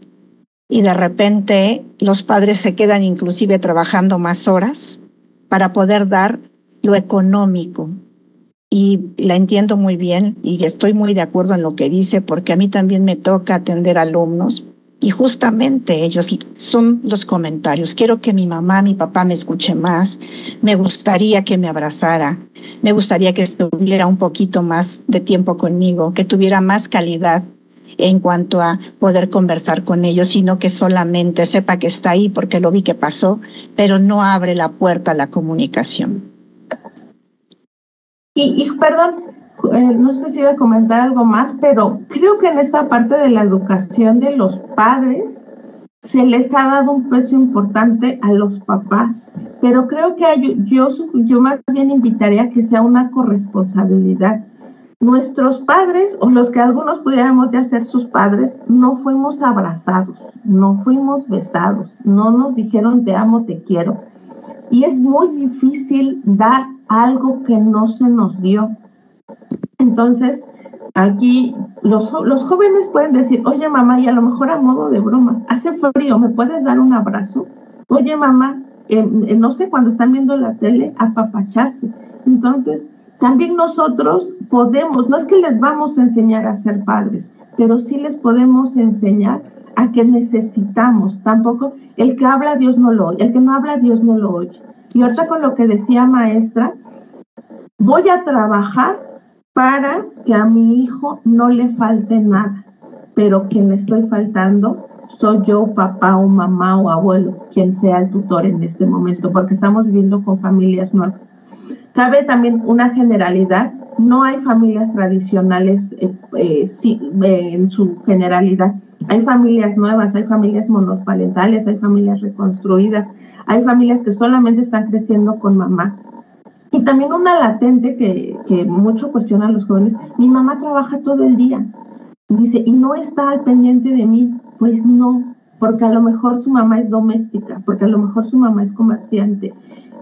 Y de repente los padres se quedan inclusive trabajando más horas para poder dar lo económico. Y la entiendo muy bien y estoy muy de acuerdo en lo que dice, porque a mí también me toca atender alumnos y justamente ellos son los comentarios. Quiero que mi mamá, mi papá me escuche más, me gustaría que me abrazara, me gustaría que estuviera un poquito más de tiempo conmigo, que tuviera más calidad en cuanto a poder conversar con ellos, sino que solamente sepa que está ahí porque lo vi que pasó, pero no abre la puerta a la comunicación. Y perdón, no sé si iba a comentar algo más, pero creo que en esta parte de la educación de los padres se les ha dado un peso importante a los papás, pero creo que yo más bien invitaría a que sea una corresponsabilidad. Nuestros padres, o los que algunos pudiéramos ya ser sus padres, no fuimos abrazados, no fuimos besados, no nos dijeron te amo, te quiero. Y es muy difícil dar algo que no se nos dio. Entonces, aquí los jóvenes pueden decir, oye mamá, y a lo mejor a modo de broma, hace frío, ¿me puedes dar un abrazo? Oye mamá, no sé, cuando están viendo la tele, apapacharse. Entonces, también nosotros podemos, no es que les vamos a enseñar a ser padres, pero sí les podemos enseñar a que necesitamos. Tampoco, el que habla Dios no lo oye, el que no habla Dios no lo oye. Y ahorita con lo que decía maestra, voy a trabajar para que a mi hijo no le falte nada, pero quien le estoy faltando soy yo, papá o mamá o abuelo, quien sea el tutor en este momento, porque estamos viviendo con familias nuevas. Cabe también una generalidad, no hay familias tradicionales en su generalidad. Hay familias nuevas, hay familias monoparentales, hay familias reconstruidas, hay familias que solamente están creciendo con mamá. Y también una latente que mucho cuestionan los jóvenes, mi mamá trabaja todo el día, dice, y no está al pendiente de mí. Pues no, porque a lo mejor su mamá es doméstica, porque a lo mejor su mamá es comerciante,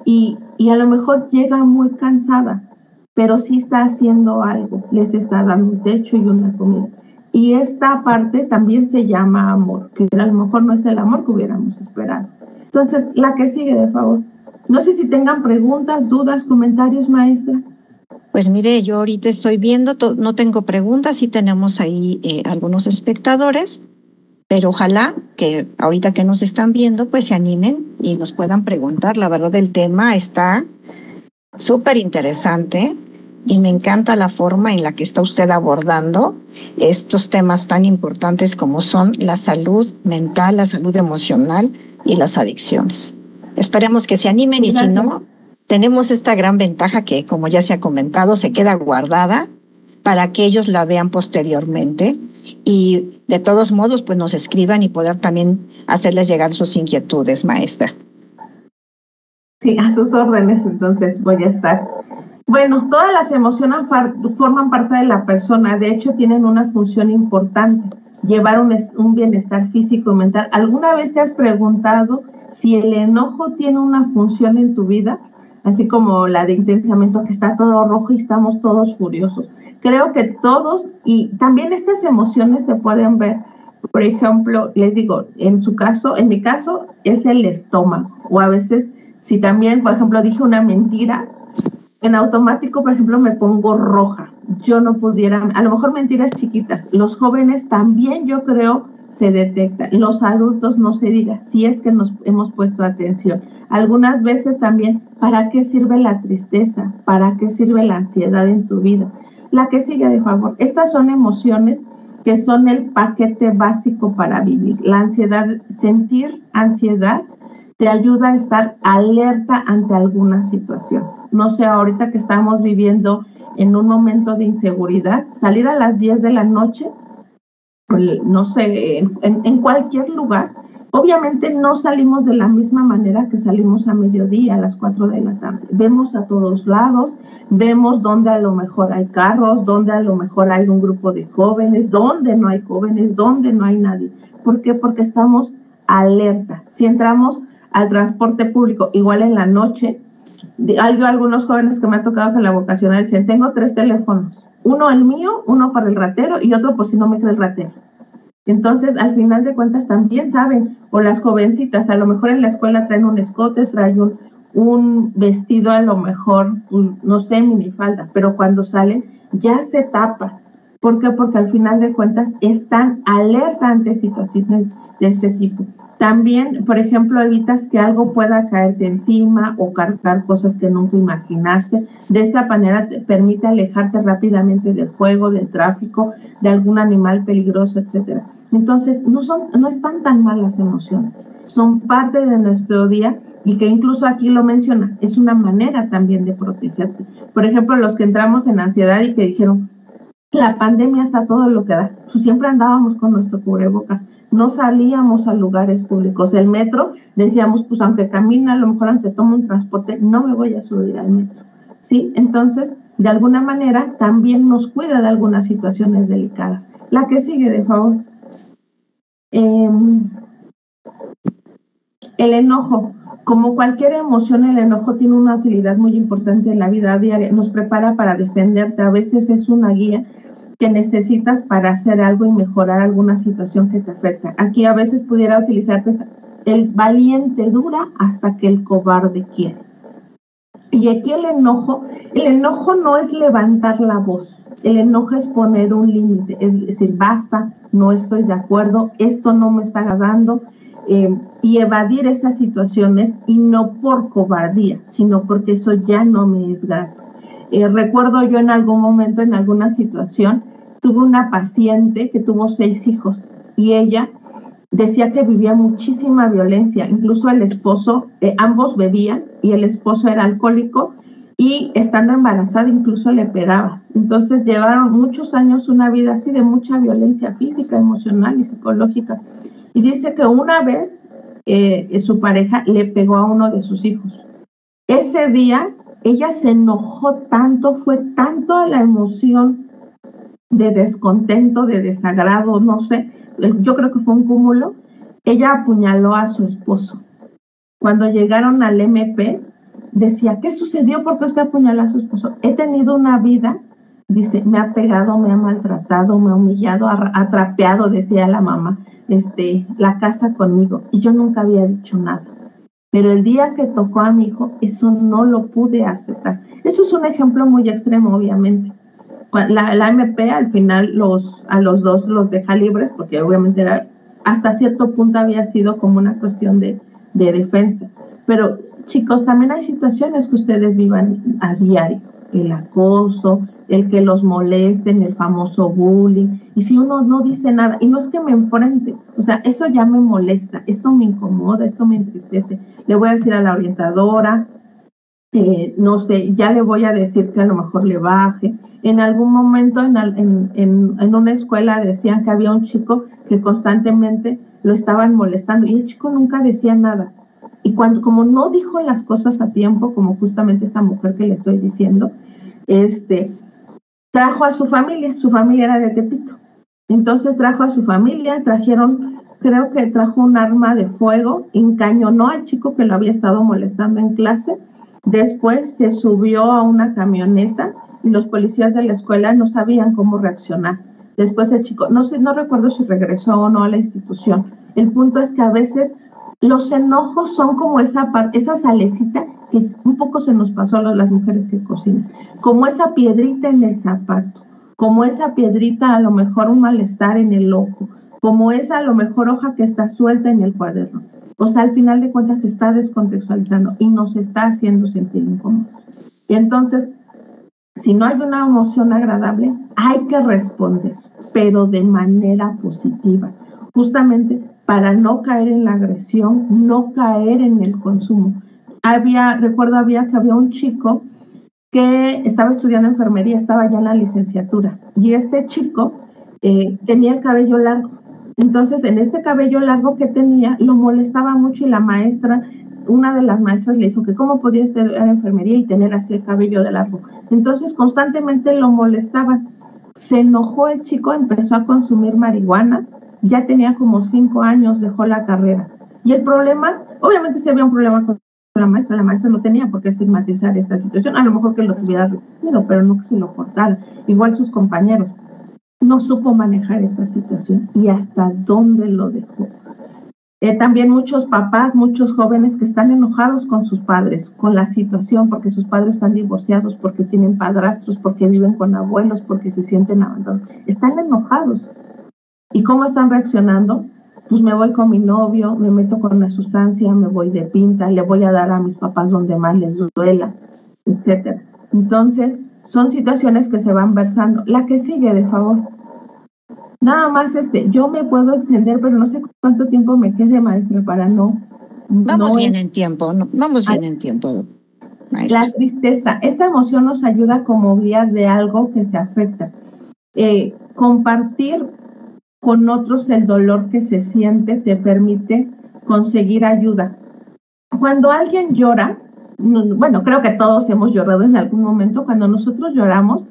y a lo mejor llega muy cansada, pero sí está haciendo algo, les está dando un techo y una comida. Y esta parte también se llama amor, que a lo mejor no es el amor que hubiéramos esperado. Entonces, la que sigue, de favor. No sé si tengan preguntas, dudas, comentarios, maestra. Pues mire, yo ahorita estoy viendo, no tengo preguntas, sí tenemos ahí algunos espectadores, pero ojalá que ahorita que nos están viendo, pues se animen y nos puedan preguntar. La verdad, el tema está súper interesante y me encanta la forma en la que está usted abordando estos temas tan importantes como son la salud mental, la salud emocional y las adicciones. Esperemos que se animen y si no, tenemos esta gran ventaja que, como ya se ha comentado, se queda guardada para que ellos la vean posteriormente y de todos modos pues nos escriban y poder también hacerles llegar sus inquietudes, maestra. Sí, a sus órdenes, entonces voy a estar. Bueno, todas las emociones forman parte de la persona, de hecho tienen una función importante, llevar un bienestar físico y mental. ¿Alguna vez te has preguntado si el enojo tiene una función en tu vida? Así como la de intensamiento, que está todo rojo y estamos todos furiosos. Creo que todos, y también estas emociones se pueden ver, por ejemplo, les digo, en mi caso, es el estómago, o a veces, si también, por ejemplo, dije una mentira, en automático, por ejemplo, me pongo roja. Yo no pudiera, a lo mejor mentiras chiquitas. Los jóvenes también, yo creo, se detectan. Los adultos no se diga, si es que nos hemos puesto atención. Algunas veces también, ¿para qué sirve la tristeza? ¿Para qué sirve la ansiedad en tu vida? La que sigue, de favor. Estas son emociones que son el paquete básico para vivir. La ansiedad, sentir ansiedad te ayuda a estar alerta ante alguna situación. No sé, ahorita que estamos viviendo en un momento de inseguridad, salir a las 10 de la noche, no sé, en cualquier lugar, obviamente no salimos de la misma manera que salimos a mediodía, a las 4 de la tarde. Vemos a todos lados, vemos dónde a lo mejor hay carros, dónde a lo mejor hay un grupo de jóvenes, dónde no hay jóvenes, dónde no hay nadie. ¿Por qué? Porque estamos alerta. Si entramos al transporte público, igual en la noche, hay algunos jóvenes que me ha tocado que la vocacional dicen, tengo 3 teléfonos, uno el mío, uno para el ratero y otro por si no me cree el ratero. Entonces, al final de cuentas también saben, o las jovencitas, a lo mejor en la escuela traen un escote, traen un vestido, a lo mejor, no sé, minifalda, pero cuando salen ya se tapa. ¿Por qué? Porque al final de cuentas están alerta ante situaciones de este tipo. También, por ejemplo, evitas que algo pueda caerte encima o cargar cosas que nunca imaginaste. De esta manera te permite alejarte rápidamente del fuego, del tráfico, de algún animal peligroso, etcétera. Entonces, no están tan mal las emociones. Son parte de nuestro día y que incluso aquí lo menciona, es una manera también de protegerte. Por ejemplo, los que entramos en ansiedad y que dijeron, la pandemia está todo lo que da. Pues siempre andábamos con nuestro cubrebocas, no salíamos a lugares públicos. El metro, decíamos, pues aunque camine, a lo mejor aunque tome un transporte, no me voy a subir al metro. ¿Sí? Entonces, de alguna manera, también nos cuida de algunas situaciones delicadas. La que sigue, de favor. El enojo, como cualquier emoción, el enojo tiene una utilidad muy importante en la vida diaria. Nos prepara para defenderte. A veces es una guía que necesitas para hacer algo y mejorar alguna situación que te afecta. Aquí a veces pudiera utilizarte el valiente dura hasta que el cobarde quiere. Y aquí el enojo no es levantar la voz. El enojo es poner un límite, es decir, basta, no estoy de acuerdo, esto no me está agradando, y evadir esas situaciones, y no por cobardía, sino porque eso ya no me es grato. Recuerdo yo en algún momento, en alguna situación, tuve una paciente que tuvo 6 hijos y ella decía que vivía muchísima violencia, incluso el esposo, ambos bebían y el esposo era alcohólico, y estando embarazada incluso le pegaba. Entonces llevaron muchos años una vida así de mucha violencia física, emocional y psicológica. Y dice que una vez su pareja le pegó a uno de sus hijos. Ese día ella se enojó tanto, fue tanto la emoción de descontento, de desagrado, no sé, yo creo que fue un cúmulo. Ella apuñaló a su esposo. Cuando llegaron al MP, decía, ¿qué sucedió? ¿Por qué usted apuñaló a su esposo? He tenido una vida, dice, me ha pegado, me ha maltratado, me ha humillado, ha trapeado, decía la mamá, la casa conmigo, y yo nunca había dicho nada. Pero el día que tocó a mi hijo, eso no lo pude aceptar. Eso es un ejemplo muy extremo, obviamente. La MP al final a los dos los deja libres, porque obviamente hasta cierto punto había sido como una cuestión de defensa. Pero chicos, también hay situaciones que ustedes vivan a diario, el acoso, el que los molesten, el famoso bullying, y si uno no dice nada, y no es que me enfrente, o sea, esto ya me molesta, esto me incomoda, esto me entristece, le voy a decir a la orientadora, no sé, ya le voy a decir que a lo mejor le baje. En algún momento en una escuela decían que había un chico que constantemente lo estaban molestando y el chico nunca decía nada. Y como no dijo las cosas a tiempo, como justamente esta mujer que le estoy diciendo, trajo a su familia era de Tepito. Entonces trajo a su familia, creo que trajo un arma de fuego, encañonó al chico que lo había estado molestando en clase. Después se subió a una camioneta y los policías de la escuela no sabían cómo reaccionar. Después el chico, no recuerdo si regresó o no a la institución. El punto es que a veces los enojos son como esa salecita que un poco se nos pasó a las mujeres que cocinan, como esa piedrita en el zapato, como esa piedrita a lo mejor un malestar en el ojo, como esa a lo mejor hoja que está suelta en el cuaderno. O sea, al final de cuentas se está descontextualizando y nos está haciendo sentir incómodos. Y entonces, si no hay una emoción agradable, hay que responder, pero de manera positiva, justamente para no caer en la agresión, no caer en el consumo. Recuerdo que había un chico que estaba estudiando enfermería, estaba ya en la licenciatura, y este chico tenía el cabello largo. Entonces, en este cabello largo que tenía, lo molestaba mucho, y una de las maestras le dijo que cómo podía estudiar enfermería y tener así el cabello de largo. Entonces, constantemente lo molestaba. Se enojó el chico, empezó a consumir marihuana, ya tenía como 5 años, dejó la carrera. Y el problema, obviamente si había un problema con la maestra no tenía por qué estigmatizar esta situación, a lo mejor que lo tuviera repetido, pero no que se lo cortara. Igual sus compañeros. No supo manejar esta situación y hasta dónde lo dejó. También muchos papás, muchos jóvenes que están enojados con sus padres, con la situación, porque sus padres están divorciados, porque tienen padrastros, porque viven con abuelos, porque se sienten abandonados. Están enojados. ¿Y cómo están reaccionando? Pues me voy con mi novio, me meto con una sustancia, me voy de pinta, le voy a dar a mis papás donde más les duela, etcétera. Entonces, son situaciones que se van versando. La que sigue, de favor. Nada más, yo me puedo extender, pero no sé cuánto tiempo me quede, maestra, para no... Vamos bien en tiempo, ¿no? Vamos bien en tiempo, maestra. La tristeza. Esta emoción nos ayuda como guía de algo que se afecta. Compartir con otros el dolor que se siente te permite conseguir ayuda. Cuando alguien llora, bueno, creo que todos hemos llorado en algún momento, cuando nosotros lloramos,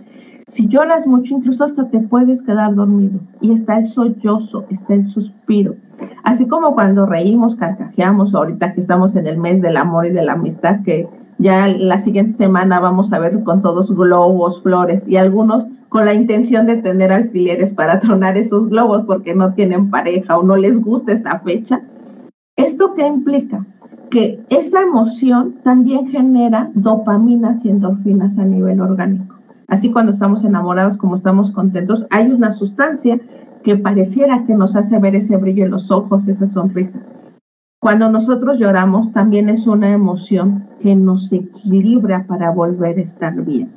Si lloras mucho, incluso hasta te puedes quedar dormido. Y está el sollozo, está el suspiro. Así como cuando reímos, carcajeamos, ahorita que estamos en el mes del amor y de la amistad, que ya la siguiente semana vamos a ver con todos globos, flores, y algunos con la intención de tener alfileres para tronar esos globos porque no tienen pareja o no les gusta esa fecha. ¿Esto qué implica? Que esa emoción también genera dopaminas y endorfinas a nivel orgánico. Así cuando estamos enamorados, como estamos contentos, hay una sustancia que pareciera que nos hace ver ese brillo en los ojos, esa sonrisa. Cuando nosotros lloramos, también es una emoción que nos equilibra para volver a estar bien.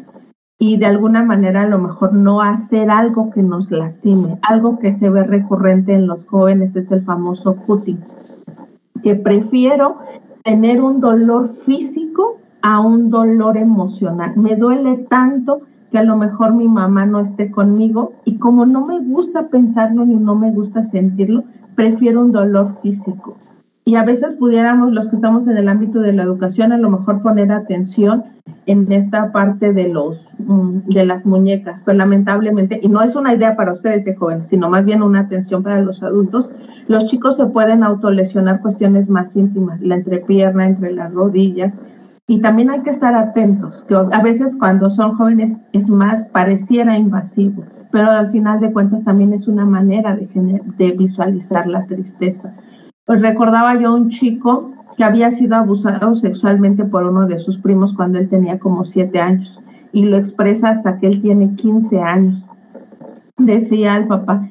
Y de alguna manera a lo mejor no hacer algo que nos lastime. Algo que se ve recurrente en los jóvenes es el famoso cutting, que prefiero tener un dolor físico a un dolor emocional. Me duele tanto que a lo mejor mi mamá no esté conmigo y como no me gusta pensarlo ni no me gusta sentirlo, prefiero un dolor físico. Y a veces pudiéramos, los que estamos en el ámbito de la educación, a lo mejor poner atención en esta parte de las muñecas, pero lamentablemente, y no es una idea para ustedes, jóvenes, sino más bien una atención para los adultos, los chicos se pueden autolesionar cuestiones más íntimas, la entrepierna, entre las rodillas, y también hay que estar atentos, que a veces cuando son jóvenes es más, pareciera invasivo, pero al final de cuentas también es una manera de visualizar la tristeza. Pues recordaba yo a un chico que había sido abusado sexualmente por uno de sus primos cuando él tenía como 7 años y lo expresa hasta que él tiene 15 años. Decía el papá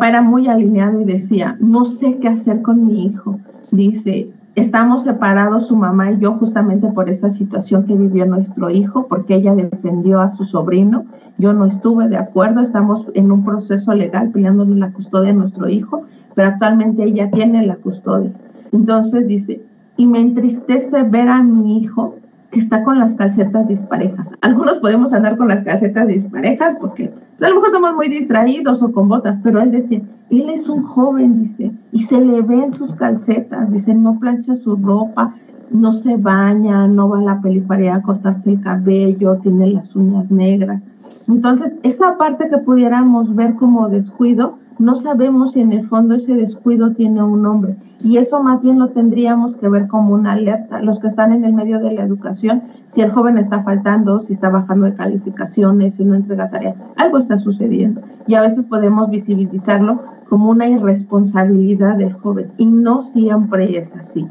era muy alineado y decía, no sé qué hacer con mi hijo. Dice, estamos separados su mamá y yo justamente por esta situación que vivió nuestro hijo, porque ella defendió a su sobrino. Yo no estuve de acuerdo, estamos en un proceso legal peleándole la custodia de nuestro hijo, pero actualmente ella tiene la custodia. Entonces dice, y me entristece ver a mi hijo que está con las calcetas disparejas. Algunos podemos andar con las calcetas disparejas porque a lo mejor somos muy distraídos o con botas, pero él decía, él es un joven, dice, y se le ven sus calcetas, dice, no plancha su ropa, no se baña, no va a la peluquería a cortarse el cabello, tiene las uñas negras. Entonces, esa parte que pudiéramos ver como descuido, no sabemos si en el fondo ese descuido tiene un nombre. Y eso más bien lo tendríamos que ver como una alerta. Los que están en el medio de la educación, si el joven está faltando, si está bajando de calificaciones, si no entrega tarea, algo está sucediendo. Y a veces podemos visibilizarlo como una irresponsabilidad del joven. Y no siempre es así.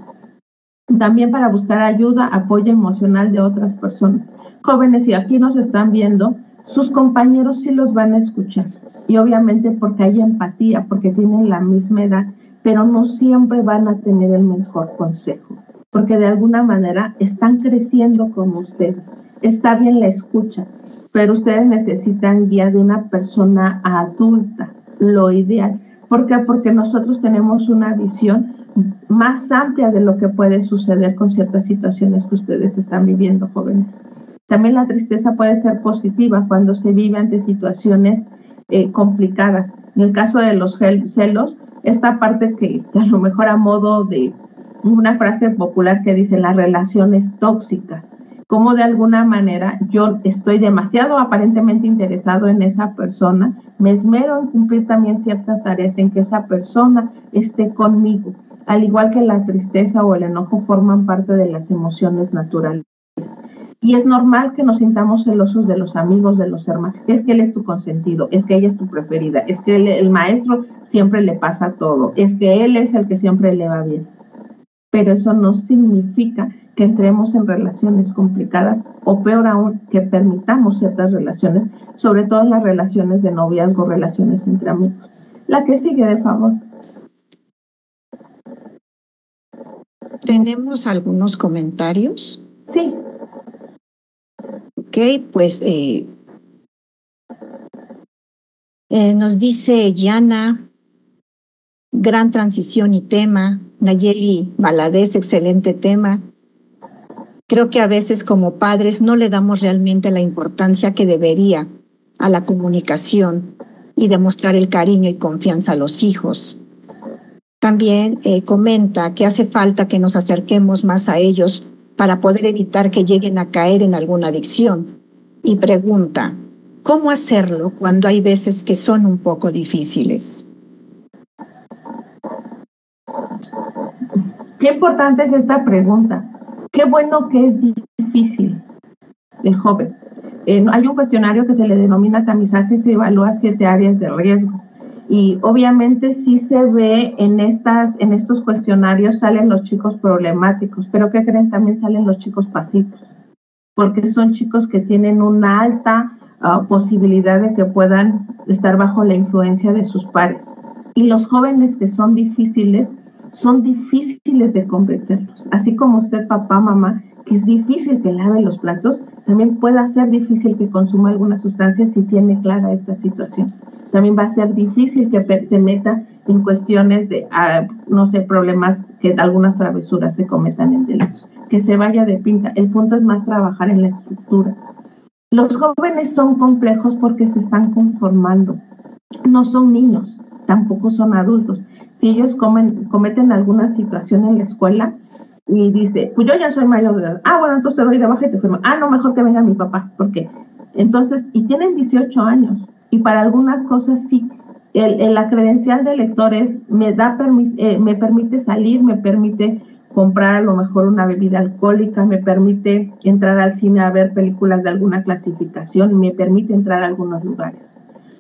También para buscar ayuda, apoyo emocional de otras personas. Jóvenes, si aquí nos están viendo, sus compañeros sí los van a escuchar. Y obviamente porque hay empatía, porque tienen la misma edad, pero no siempre van a tener el mejor consejo. Porque de alguna manera están creciendo como ustedes. Está bien la escucha, pero ustedes necesitan guía de una persona adulta, lo ideal. ¿Por qué? Porque nosotros tenemos una visión más amplia de lo que puede suceder con ciertas situaciones que ustedes están viviendo, jóvenes. También la tristeza puede ser positiva cuando se vive ante situaciones complicadas. En el caso de los celos, esta parte que a lo mejor a modo de una frase popular que dice las relaciones tóxicas, como de alguna manera yo estoy demasiado aparentemente interesado en esa persona, me esmero en cumplir también ciertas tareas en que esa persona esté conmigo, al igual que la tristeza o el enojo forman parte de las emociones naturales. Y es normal que nos sintamos celosos de los amigos, de los hermanos. Es que él es tu consentido, es que ella es tu preferida, es que el maestro siempre le pasa todo, es que él es el que siempre le va bien. Pero eso no significa que entremos en relaciones complicadas o peor aún, que permitamos ciertas relaciones, sobre todo las relaciones de noviazgo, relaciones entre amigos. La que sigue, de favor. Tenemos algunos comentarios. Sí. Ok, pues nos dice Yana, gran transición y tema. Nayeli Valadez, excelente tema. Creo que a veces como padres no le damos realmente la importancia que debería a la comunicación y demostrar el cariño y confianza a los hijos. También comenta que hace falta que nos acerquemos más a ellos para poder evitar que lleguen a caer en alguna adicción. Y pregunta, ¿Cómo hacerlo cuando hay veces que son un poco difíciles? Qué importante es esta pregunta. Qué bueno que es difícil el joven. Hay un cuestionario que se le denomina tamizaje, se evalúa 7 áreas de riesgo. Y obviamente sí se ve en estos cuestionarios salen los chicos problemáticos, pero ¿qué creen? También salen los chicos pasivos, porque son chicos que tienen una alta posibilidad de que puedan estar bajo la influencia de sus pares. Y los jóvenes que son difíciles de convencerlos. Así como usted, papá, mamá, que es difícil que lave los platos, también puede ser difícil que consuma alguna sustancia si tiene clara esta situación. También va a ser difícil que se meta en cuestiones de, no sé, problemas, que algunas travesuras se cometan en delitos, que se vaya de pinta. El punto es más trabajar en la estructura. Los jóvenes son complejos porque se están conformando. No son niños, tampoco son adultos. Si ellos cometen alguna situación en la escuela y dice, pues yo ya soy mayor de edad, bueno, entonces te doy de baja y te firmo. No, mejor que venga mi papá, porque entonces, y tienen 18 años, y para algunas cosas sí, la credencial de lectores me permite salir, me permite comprar a lo mejor una bebida alcohólica, me permite entrar al cine a ver películas de alguna clasificación, me permite entrar a algunos lugares.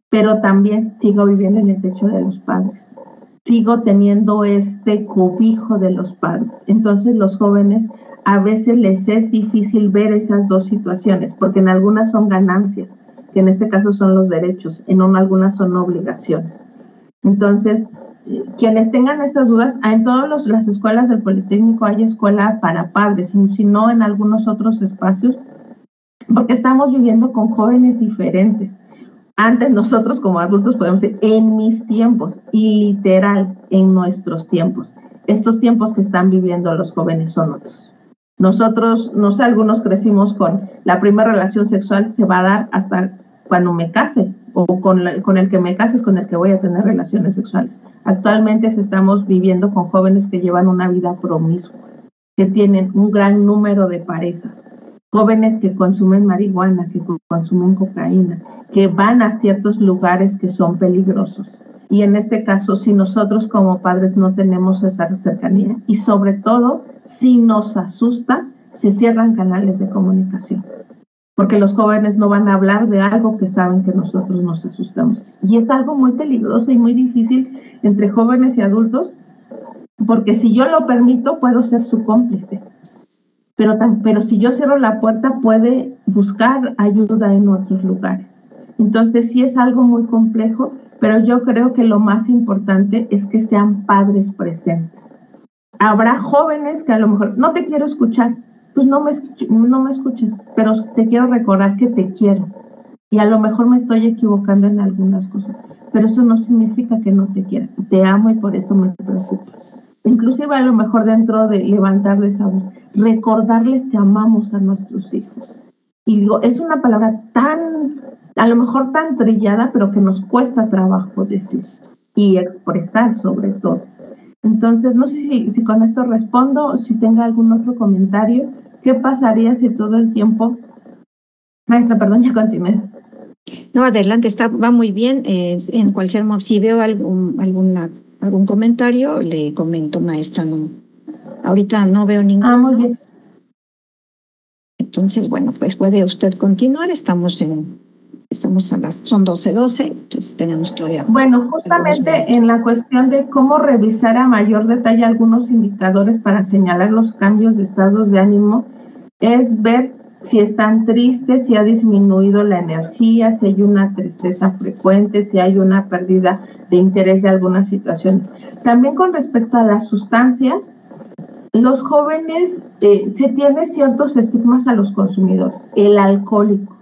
Pero también sigo viviendo en el techo de los padres. Sigo teniendo este cobijo de los padres. Entonces los jóvenes a veces les es difícil ver esas dos situaciones, porque en algunas son ganancias, que en este caso son los derechos, en algunas son obligaciones. Entonces, quienes tengan estas dudas, en todas las escuelas del Politécnico hay escuela para padres, si no en algunos otros espacios, porque estamos viviendo con jóvenes diferentes. Antes nosotros como adultos podemos decir, en mis tiempos, y literal, en nuestros tiempos. Estos tiempos que están viviendo los jóvenes son otros. Nosotros, no sé, algunos crecimos con la primera relación sexual se va a dar hasta cuando me case, o con el que me case es con el que voy a tener relaciones sexuales. Actualmente estamos viviendo con jóvenes que llevan una vida promiscua, que tienen un gran número de parejas, jóvenes que consumen marihuana, que consumen cocaína, que van a ciertos lugares que son peligrosos. Y en este caso, si nosotros como padres no tenemos esa cercanía, y sobre todo, si nos asusta, se cierran canales de comunicación. Porque los jóvenes no van a hablar de algo que saben que nosotros nos asustamos. Y es algo muy peligroso y muy difícil entre jóvenes y adultos, porque si yo lo permito, puedo ser su cómplice. Pero si yo cierro la puerta, puede buscar ayuda en otros lugares. Entonces sí es algo muy complejo, pero yo creo que lo más importante es que sean padres presentes. Habrá jóvenes que a lo mejor no te quiero escuchar, pues no me escuches, pero te quiero recordar que te quiero. Y a lo mejor me estoy equivocando en algunas cosas, pero eso no significa que no te quiera. Te amo y por eso me preocupo. Inclusive a lo mejor dentro de levantar esa voz, recordarles que amamos a nuestros hijos. Y digo, es una palabra a lo mejor tan trillada, pero que nos cuesta trabajo decir y expresar sobre todo. Entonces, no sé si con esto respondo o si tenga algún otro comentario. ¿Qué pasaría si todo el tiempo... Maestra, perdón, ya continué. No, adelante, va muy bien. En cualquier modo, si veo algún comentario, le comento, maestra. No, ahorita no veo ninguno. Muy bien. Entonces, bueno, pues puede usted continuar. Son 12:12, entonces tenemos todavía. Bueno, justamente en la cuestión de cómo revisar a mayor detalle algunos indicadores para señalar los cambios de estados de ánimo, es ver si están tristes, si ha disminuido la energía, si hay una tristeza frecuente, si hay una pérdida de interés de algunas situaciones. También con respecto a las sustancias, los jóvenes se tiene ciertos estigmas a los consumidores. El alcohólico.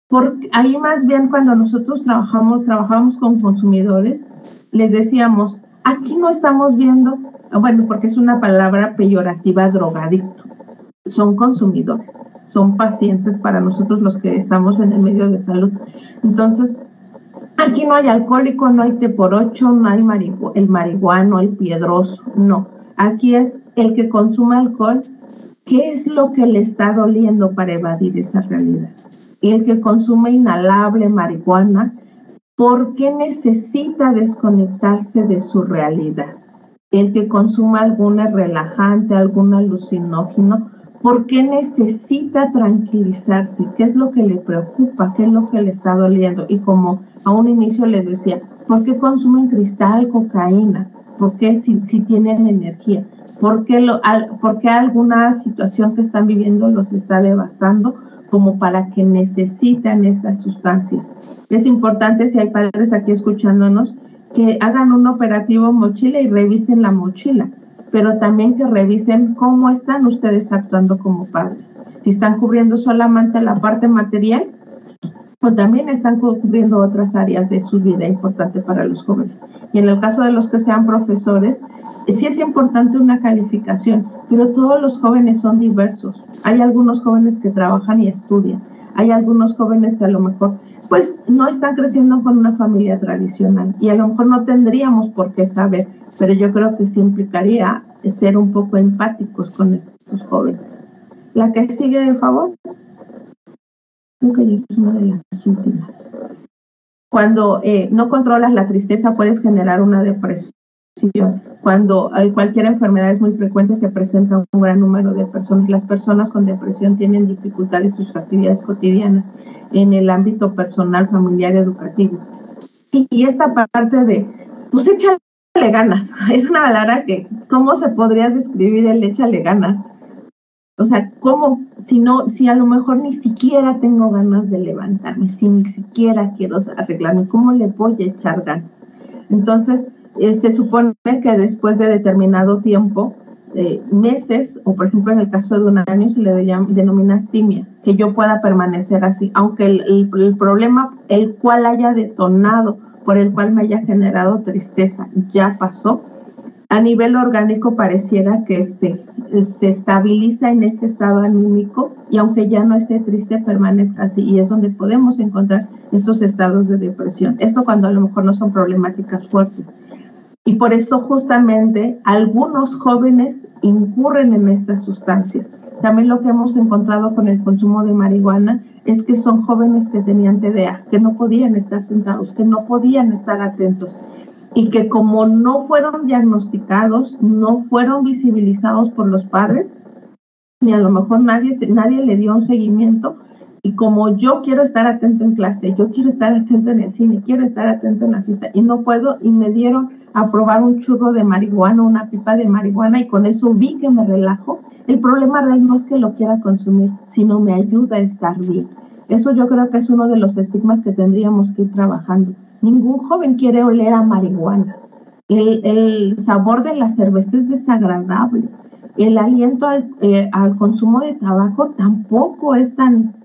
Porque ahí más bien cuando nosotros trabajamos con consumidores, les decíamos, aquí no estamos viendo, bueno, porque es una palabra peyorativa, drogadicto. Son consumidores, son pacientes para nosotros los que estamos en el medio de salud. Entonces, aquí no hay alcohólico, no hay té por ocho, no hay el marihuano, el piedroso, no. Aquí es el que consume alcohol, ¿qué es lo que le está doliendo para evadir esa realidad? el que consume inhalable marihuana, ¿por qué necesita desconectarse de su realidad? El que consume algún relajante, algún alucinógeno, ¿por qué necesita tranquilizarse? ¿Qué es lo que le preocupa? ¿Qué es lo que le está doliendo? Y como a un inicio les decía, ¿por qué consumen cristal, cocaína? ¿Por qué si tienen energía? ¿Por qué alguna situación que están viviendo los está devastando como para que necesitan estas sustancias? Es importante, si hay padres aquí escuchándonos, que hagan un operativo mochila y revisen la mochila, pero también que revisen cómo están ustedes actuando como padres. Si están cubriendo solamente la parte material, o también están cubriendo otras áreas de su vida importante para los jóvenes. Y en el caso de los que sean profesores, sí es importante una calificación, pero todos los jóvenes son diversos. Hay algunos jóvenes que trabajan y estudian. Hay algunos jóvenes que a lo mejor pues no están creciendo con una familia tradicional y a lo mejor no tendríamos por qué saber, pero yo creo que sí implicaría ser un poco empáticos con estos jóvenes. La que sigue, de favor. Creo que es una de las últimas. Cuando no controlas la tristeza, puedes generar una depresión. Cuando cualquier enfermedad es muy frecuente, se presenta un gran número de personas. Las personas con depresión tienen dificultades en sus actividades cotidianas en el ámbito personal, familiar y educativo. Y esta parte de, pues échale ganas. Es una palabra que, ¿cómo se podría describir el échale ganas? O sea, ¿cómo? Si a lo mejor ni siquiera tengo ganas de levantarme, si ni siquiera quiero arreglarme, ¿cómo le voy a echar ganas? Entonces, se supone que después de determinado tiempo, meses, o por ejemplo en el caso de un año, se le denomina astimia, que yo pueda permanecer así, aunque el problema, el cual haya detonado, por el cual me haya generado tristeza, ya pasó. A nivel orgánico pareciera que se estabiliza en ese estado anímico y aunque ya no esté triste, permanezca así. Y es donde podemos encontrar estos estados de depresión. Esto cuando a lo mejor no son problemáticas fuertes. Y por eso justamente algunos jóvenes incurren en estas sustancias. También lo que hemos encontrado con el consumo de marihuana es que son jóvenes que tenían TDA, que no podían estar sentados, que no podían estar atentos. Y que como no fueron diagnosticados, no fueron visibilizados por los padres, ni a lo mejor nadie le dio un seguimiento, y como yo quiero estar atento en clase, yo quiero estar atento en el cine, quiero estar atento en la fiesta, y no puedo, y me dieron a probar un churro de marihuana, una pipa de marihuana, y con eso vi que me relajo. El problema real no es que lo quiera consumir, sino me ayuda a estar bien. Eso yo creo que es uno de los estigmas que tendríamos que ir trabajando. Ningún joven quiere oler a marihuana. El sabor de la cerveza es desagradable. El aliento al consumo de tabaco tampoco es tan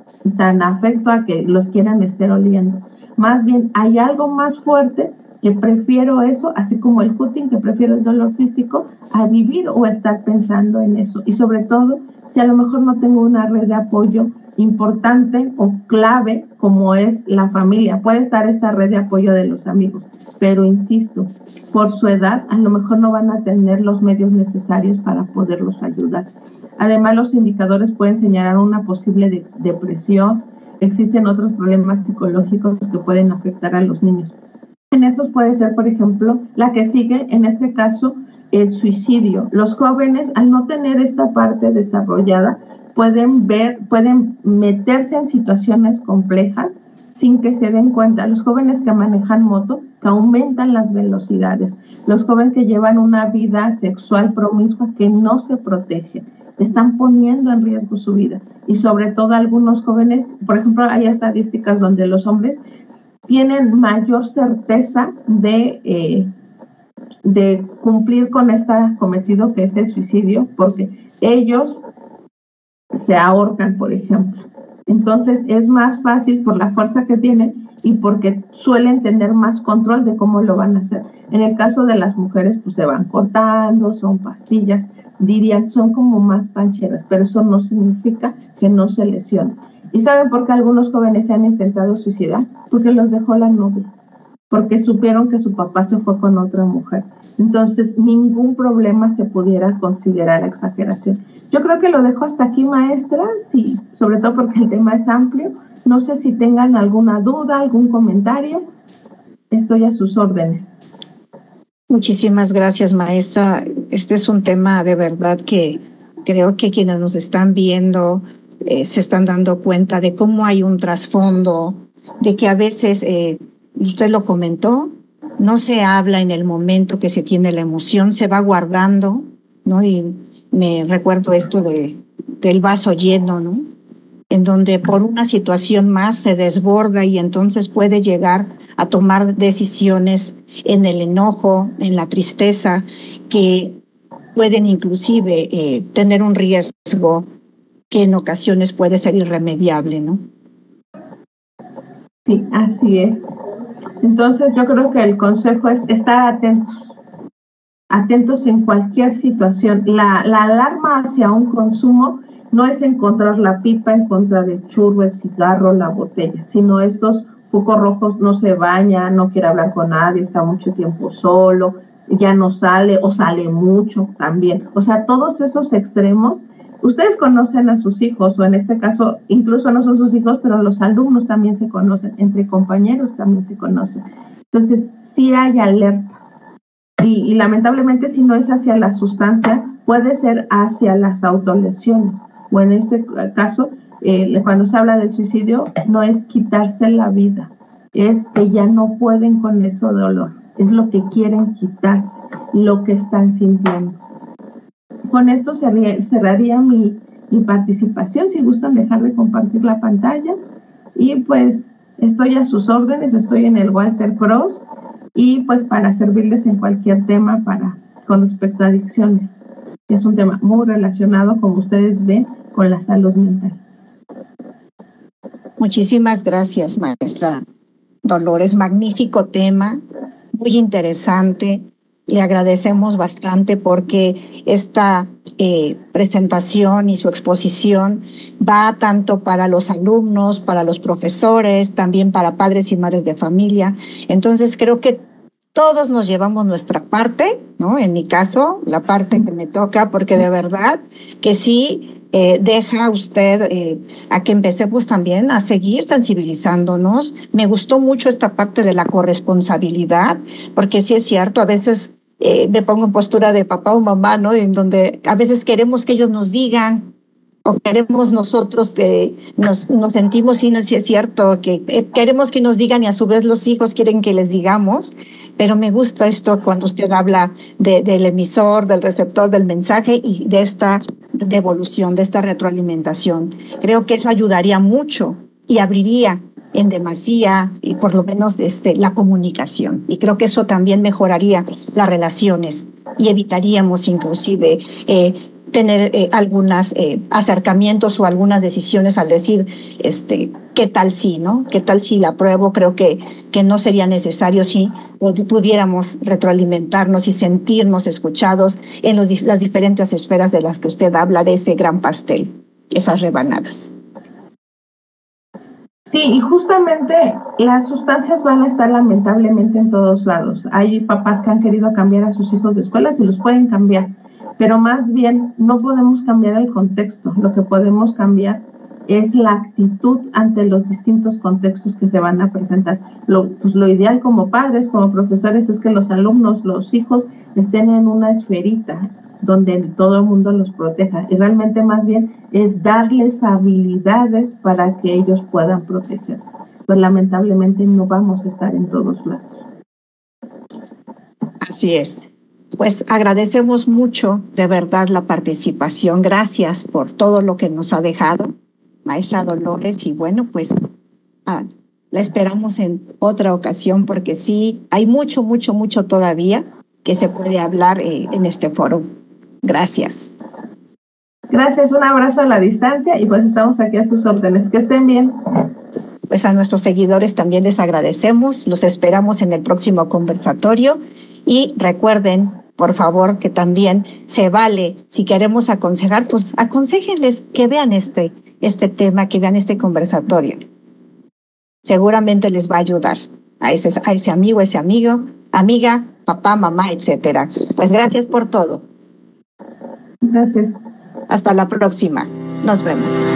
afecto a que los quieran estar oliendo. Más bien, hay algo más fuerte que prefiero eso, así como el cutting, que prefiero el dolor físico, a vivir o estar pensando en eso. Y sobre todo, si a lo mejor no tengo una red de apoyo importante o clave como es la familia. Puede estar esta red de apoyo de los amigos, pero insisto, por su edad a lo mejor no van a tener los medios necesarios para poderlos ayudar. Además, los indicadores pueden señalar una posible depresión. Existen otros problemas psicológicos que pueden afectar a los niños. En estos puede ser, por ejemplo, la que sigue, en este caso, el suicidio. Los jóvenes, al no tener esta parte desarrollada, pueden meterse en situaciones complejas sin que se den cuenta. Los jóvenes que manejan moto, que aumentan las velocidades, los jóvenes que llevan una vida sexual promiscua que no se protege, están poniendo en riesgo su vida. Y sobre todo algunos jóvenes, por ejemplo, hay estadísticas donde los hombres tienen mayor certeza de cumplir con este cometido que es el suicidio, porque ellos se ahorcan, por ejemplo. Entonces es más fácil por la fuerza que tienen y porque suelen tener más control de cómo lo van a hacer. En el caso de las mujeres, pues se van cortando, son pastillas, dirían, son como más pancheras, pero eso no significa que no se lesionen. ¿Y saben por qué algunos jóvenes se han intentado suicidar? Porque los dejó la novia. porque supieron que su papá se fue con otra mujer. Entonces, ningún problema se pudiera considerar exageración. Yo creo que lo dejo hasta aquí, maestra, sí, sobre todo porque el tema es amplio. No sé si tengan alguna duda, algún comentario. Estoy a sus órdenes. Muchísimas gracias, maestra. Este es un tema de verdad que creo que quienes nos están viendo se están dando cuenta de cómo hay un trasfondo, de que a veces, usted lo comentó, no se habla en el momento que se tiene la emoción, se va guardando, ¿no? Y me recuerdo esto del vaso lleno, ¿no? En donde por una situación más se desborda y entonces puede llegar a tomar decisiones en el enojo, en la tristeza, que pueden inclusive tener un riesgo que en ocasiones puede ser irremediable, ¿no? Sí, así es. Entonces yo creo que el consejo es estar atentos en cualquier situación. La alarma hacia un consumo no es encontrar la pipa, encontrar el churro, el cigarro, la botella, sino estos focos rojos: no se baña, no quiere hablar con nadie, está mucho tiempo solo, ya no sale o sale mucho también. O sea, todos esos extremos. Ustedes conocen a sus hijos, o en este caso incluso no son sus hijos, pero los alumnos también se conocen, entre compañeros también se conocen. Entonces, sí hay alertas. Y lamentablemente, si no es hacia la sustancia, puede ser hacia las autolesiones. O en este caso, cuando se habla del suicidio, no es quitarse la vida, es que ya no pueden con ese dolor, es lo que quieren quitarse, lo que están sintiendo. Con esto cerraría mi participación. Si gustan dejar de compartir la pantalla. Y pues estoy a sus órdenes, estoy en el Walter Cross y pues para servirles en cualquier tema con respecto a adicciones. Es un tema muy relacionado, como ustedes ven, con la salud mental. Muchísimas gracias, maestra Dolores. Magnífico tema, muy interesante. Le agradecemos bastante porque esta presentación y su exposición va tanto para los alumnos, para los profesores, también para padres y madres de familia. Entonces creo que todos nos llevamos nuestra parte, ¿no? En mi caso, la parte que me toca, porque de verdad que sí, deja usted a que empecemos también a seguir sensibilizándonos. Me gustó mucho esta parte de la corresponsabilidad, porque sí es cierto, a veces me pongo en postura de papá o mamá, ¿no? En donde a veces queremos que ellos nos digan, o queremos nosotros que nos sentimos, sí, no, sí es cierto, que queremos que nos digan y a su vez los hijos quieren que les digamos, pero me gusta esto cuando usted habla del emisor, del receptor del mensaje y de esta devolución, de esta retroalimentación. Creo que eso ayudaría mucho y abriría en demasía y por lo menos la comunicación. Y creo que eso también mejoraría las relaciones y evitaríamos inclusive tener algunos acercamientos o algunas decisiones al decir, ¿qué tal si, no? ¿Qué tal si la apruebo? Creo que no sería necesario si pudiéramos retroalimentarnos y sentirnos escuchados en las diferentes esferas de las que usted habla, de ese gran pastel, esas rebanadas. Sí, y justamente las sustancias van a estar lamentablemente en todos lados. Hay papás que han querido cambiar a sus hijos de escuela, y los pueden cambiar, pero más bien no podemos cambiar el contexto. Lo que podemos cambiar es la actitud ante los distintos contextos que se van a presentar. Lo ideal como padres, como profesores, es que los alumnos, los hijos, estén en una esferita donde todo el mundo los proteja, y realmente más bien es darles habilidades para que ellos puedan protegerse. Pues lamentablemente no vamos a estar en todos lados. Así es. Pues agradecemos mucho de verdad la participación. Gracias por todo lo que nos ha dejado, maestra Dolores, y bueno, pues la esperamos en otra ocasión porque sí, hay mucho, mucho, mucho todavía que se puede hablar en este foro. Gracias. Gracias, un abrazo a la distancia y pues estamos aquí a sus órdenes. Que estén bien. Pues a nuestros seguidores también les agradecemos, los esperamos en el próximo conversatorio y recuerden, por favor, que también se vale, si queremos aconsejar, pues aconséjenles que vean este tema, que vean este conversatorio. Seguramente les va a ayudar. a ese amigo, amiga, papá, mamá, etcétera. Pues gracias por todo. Gracias. Hasta la próxima. Nos vemos.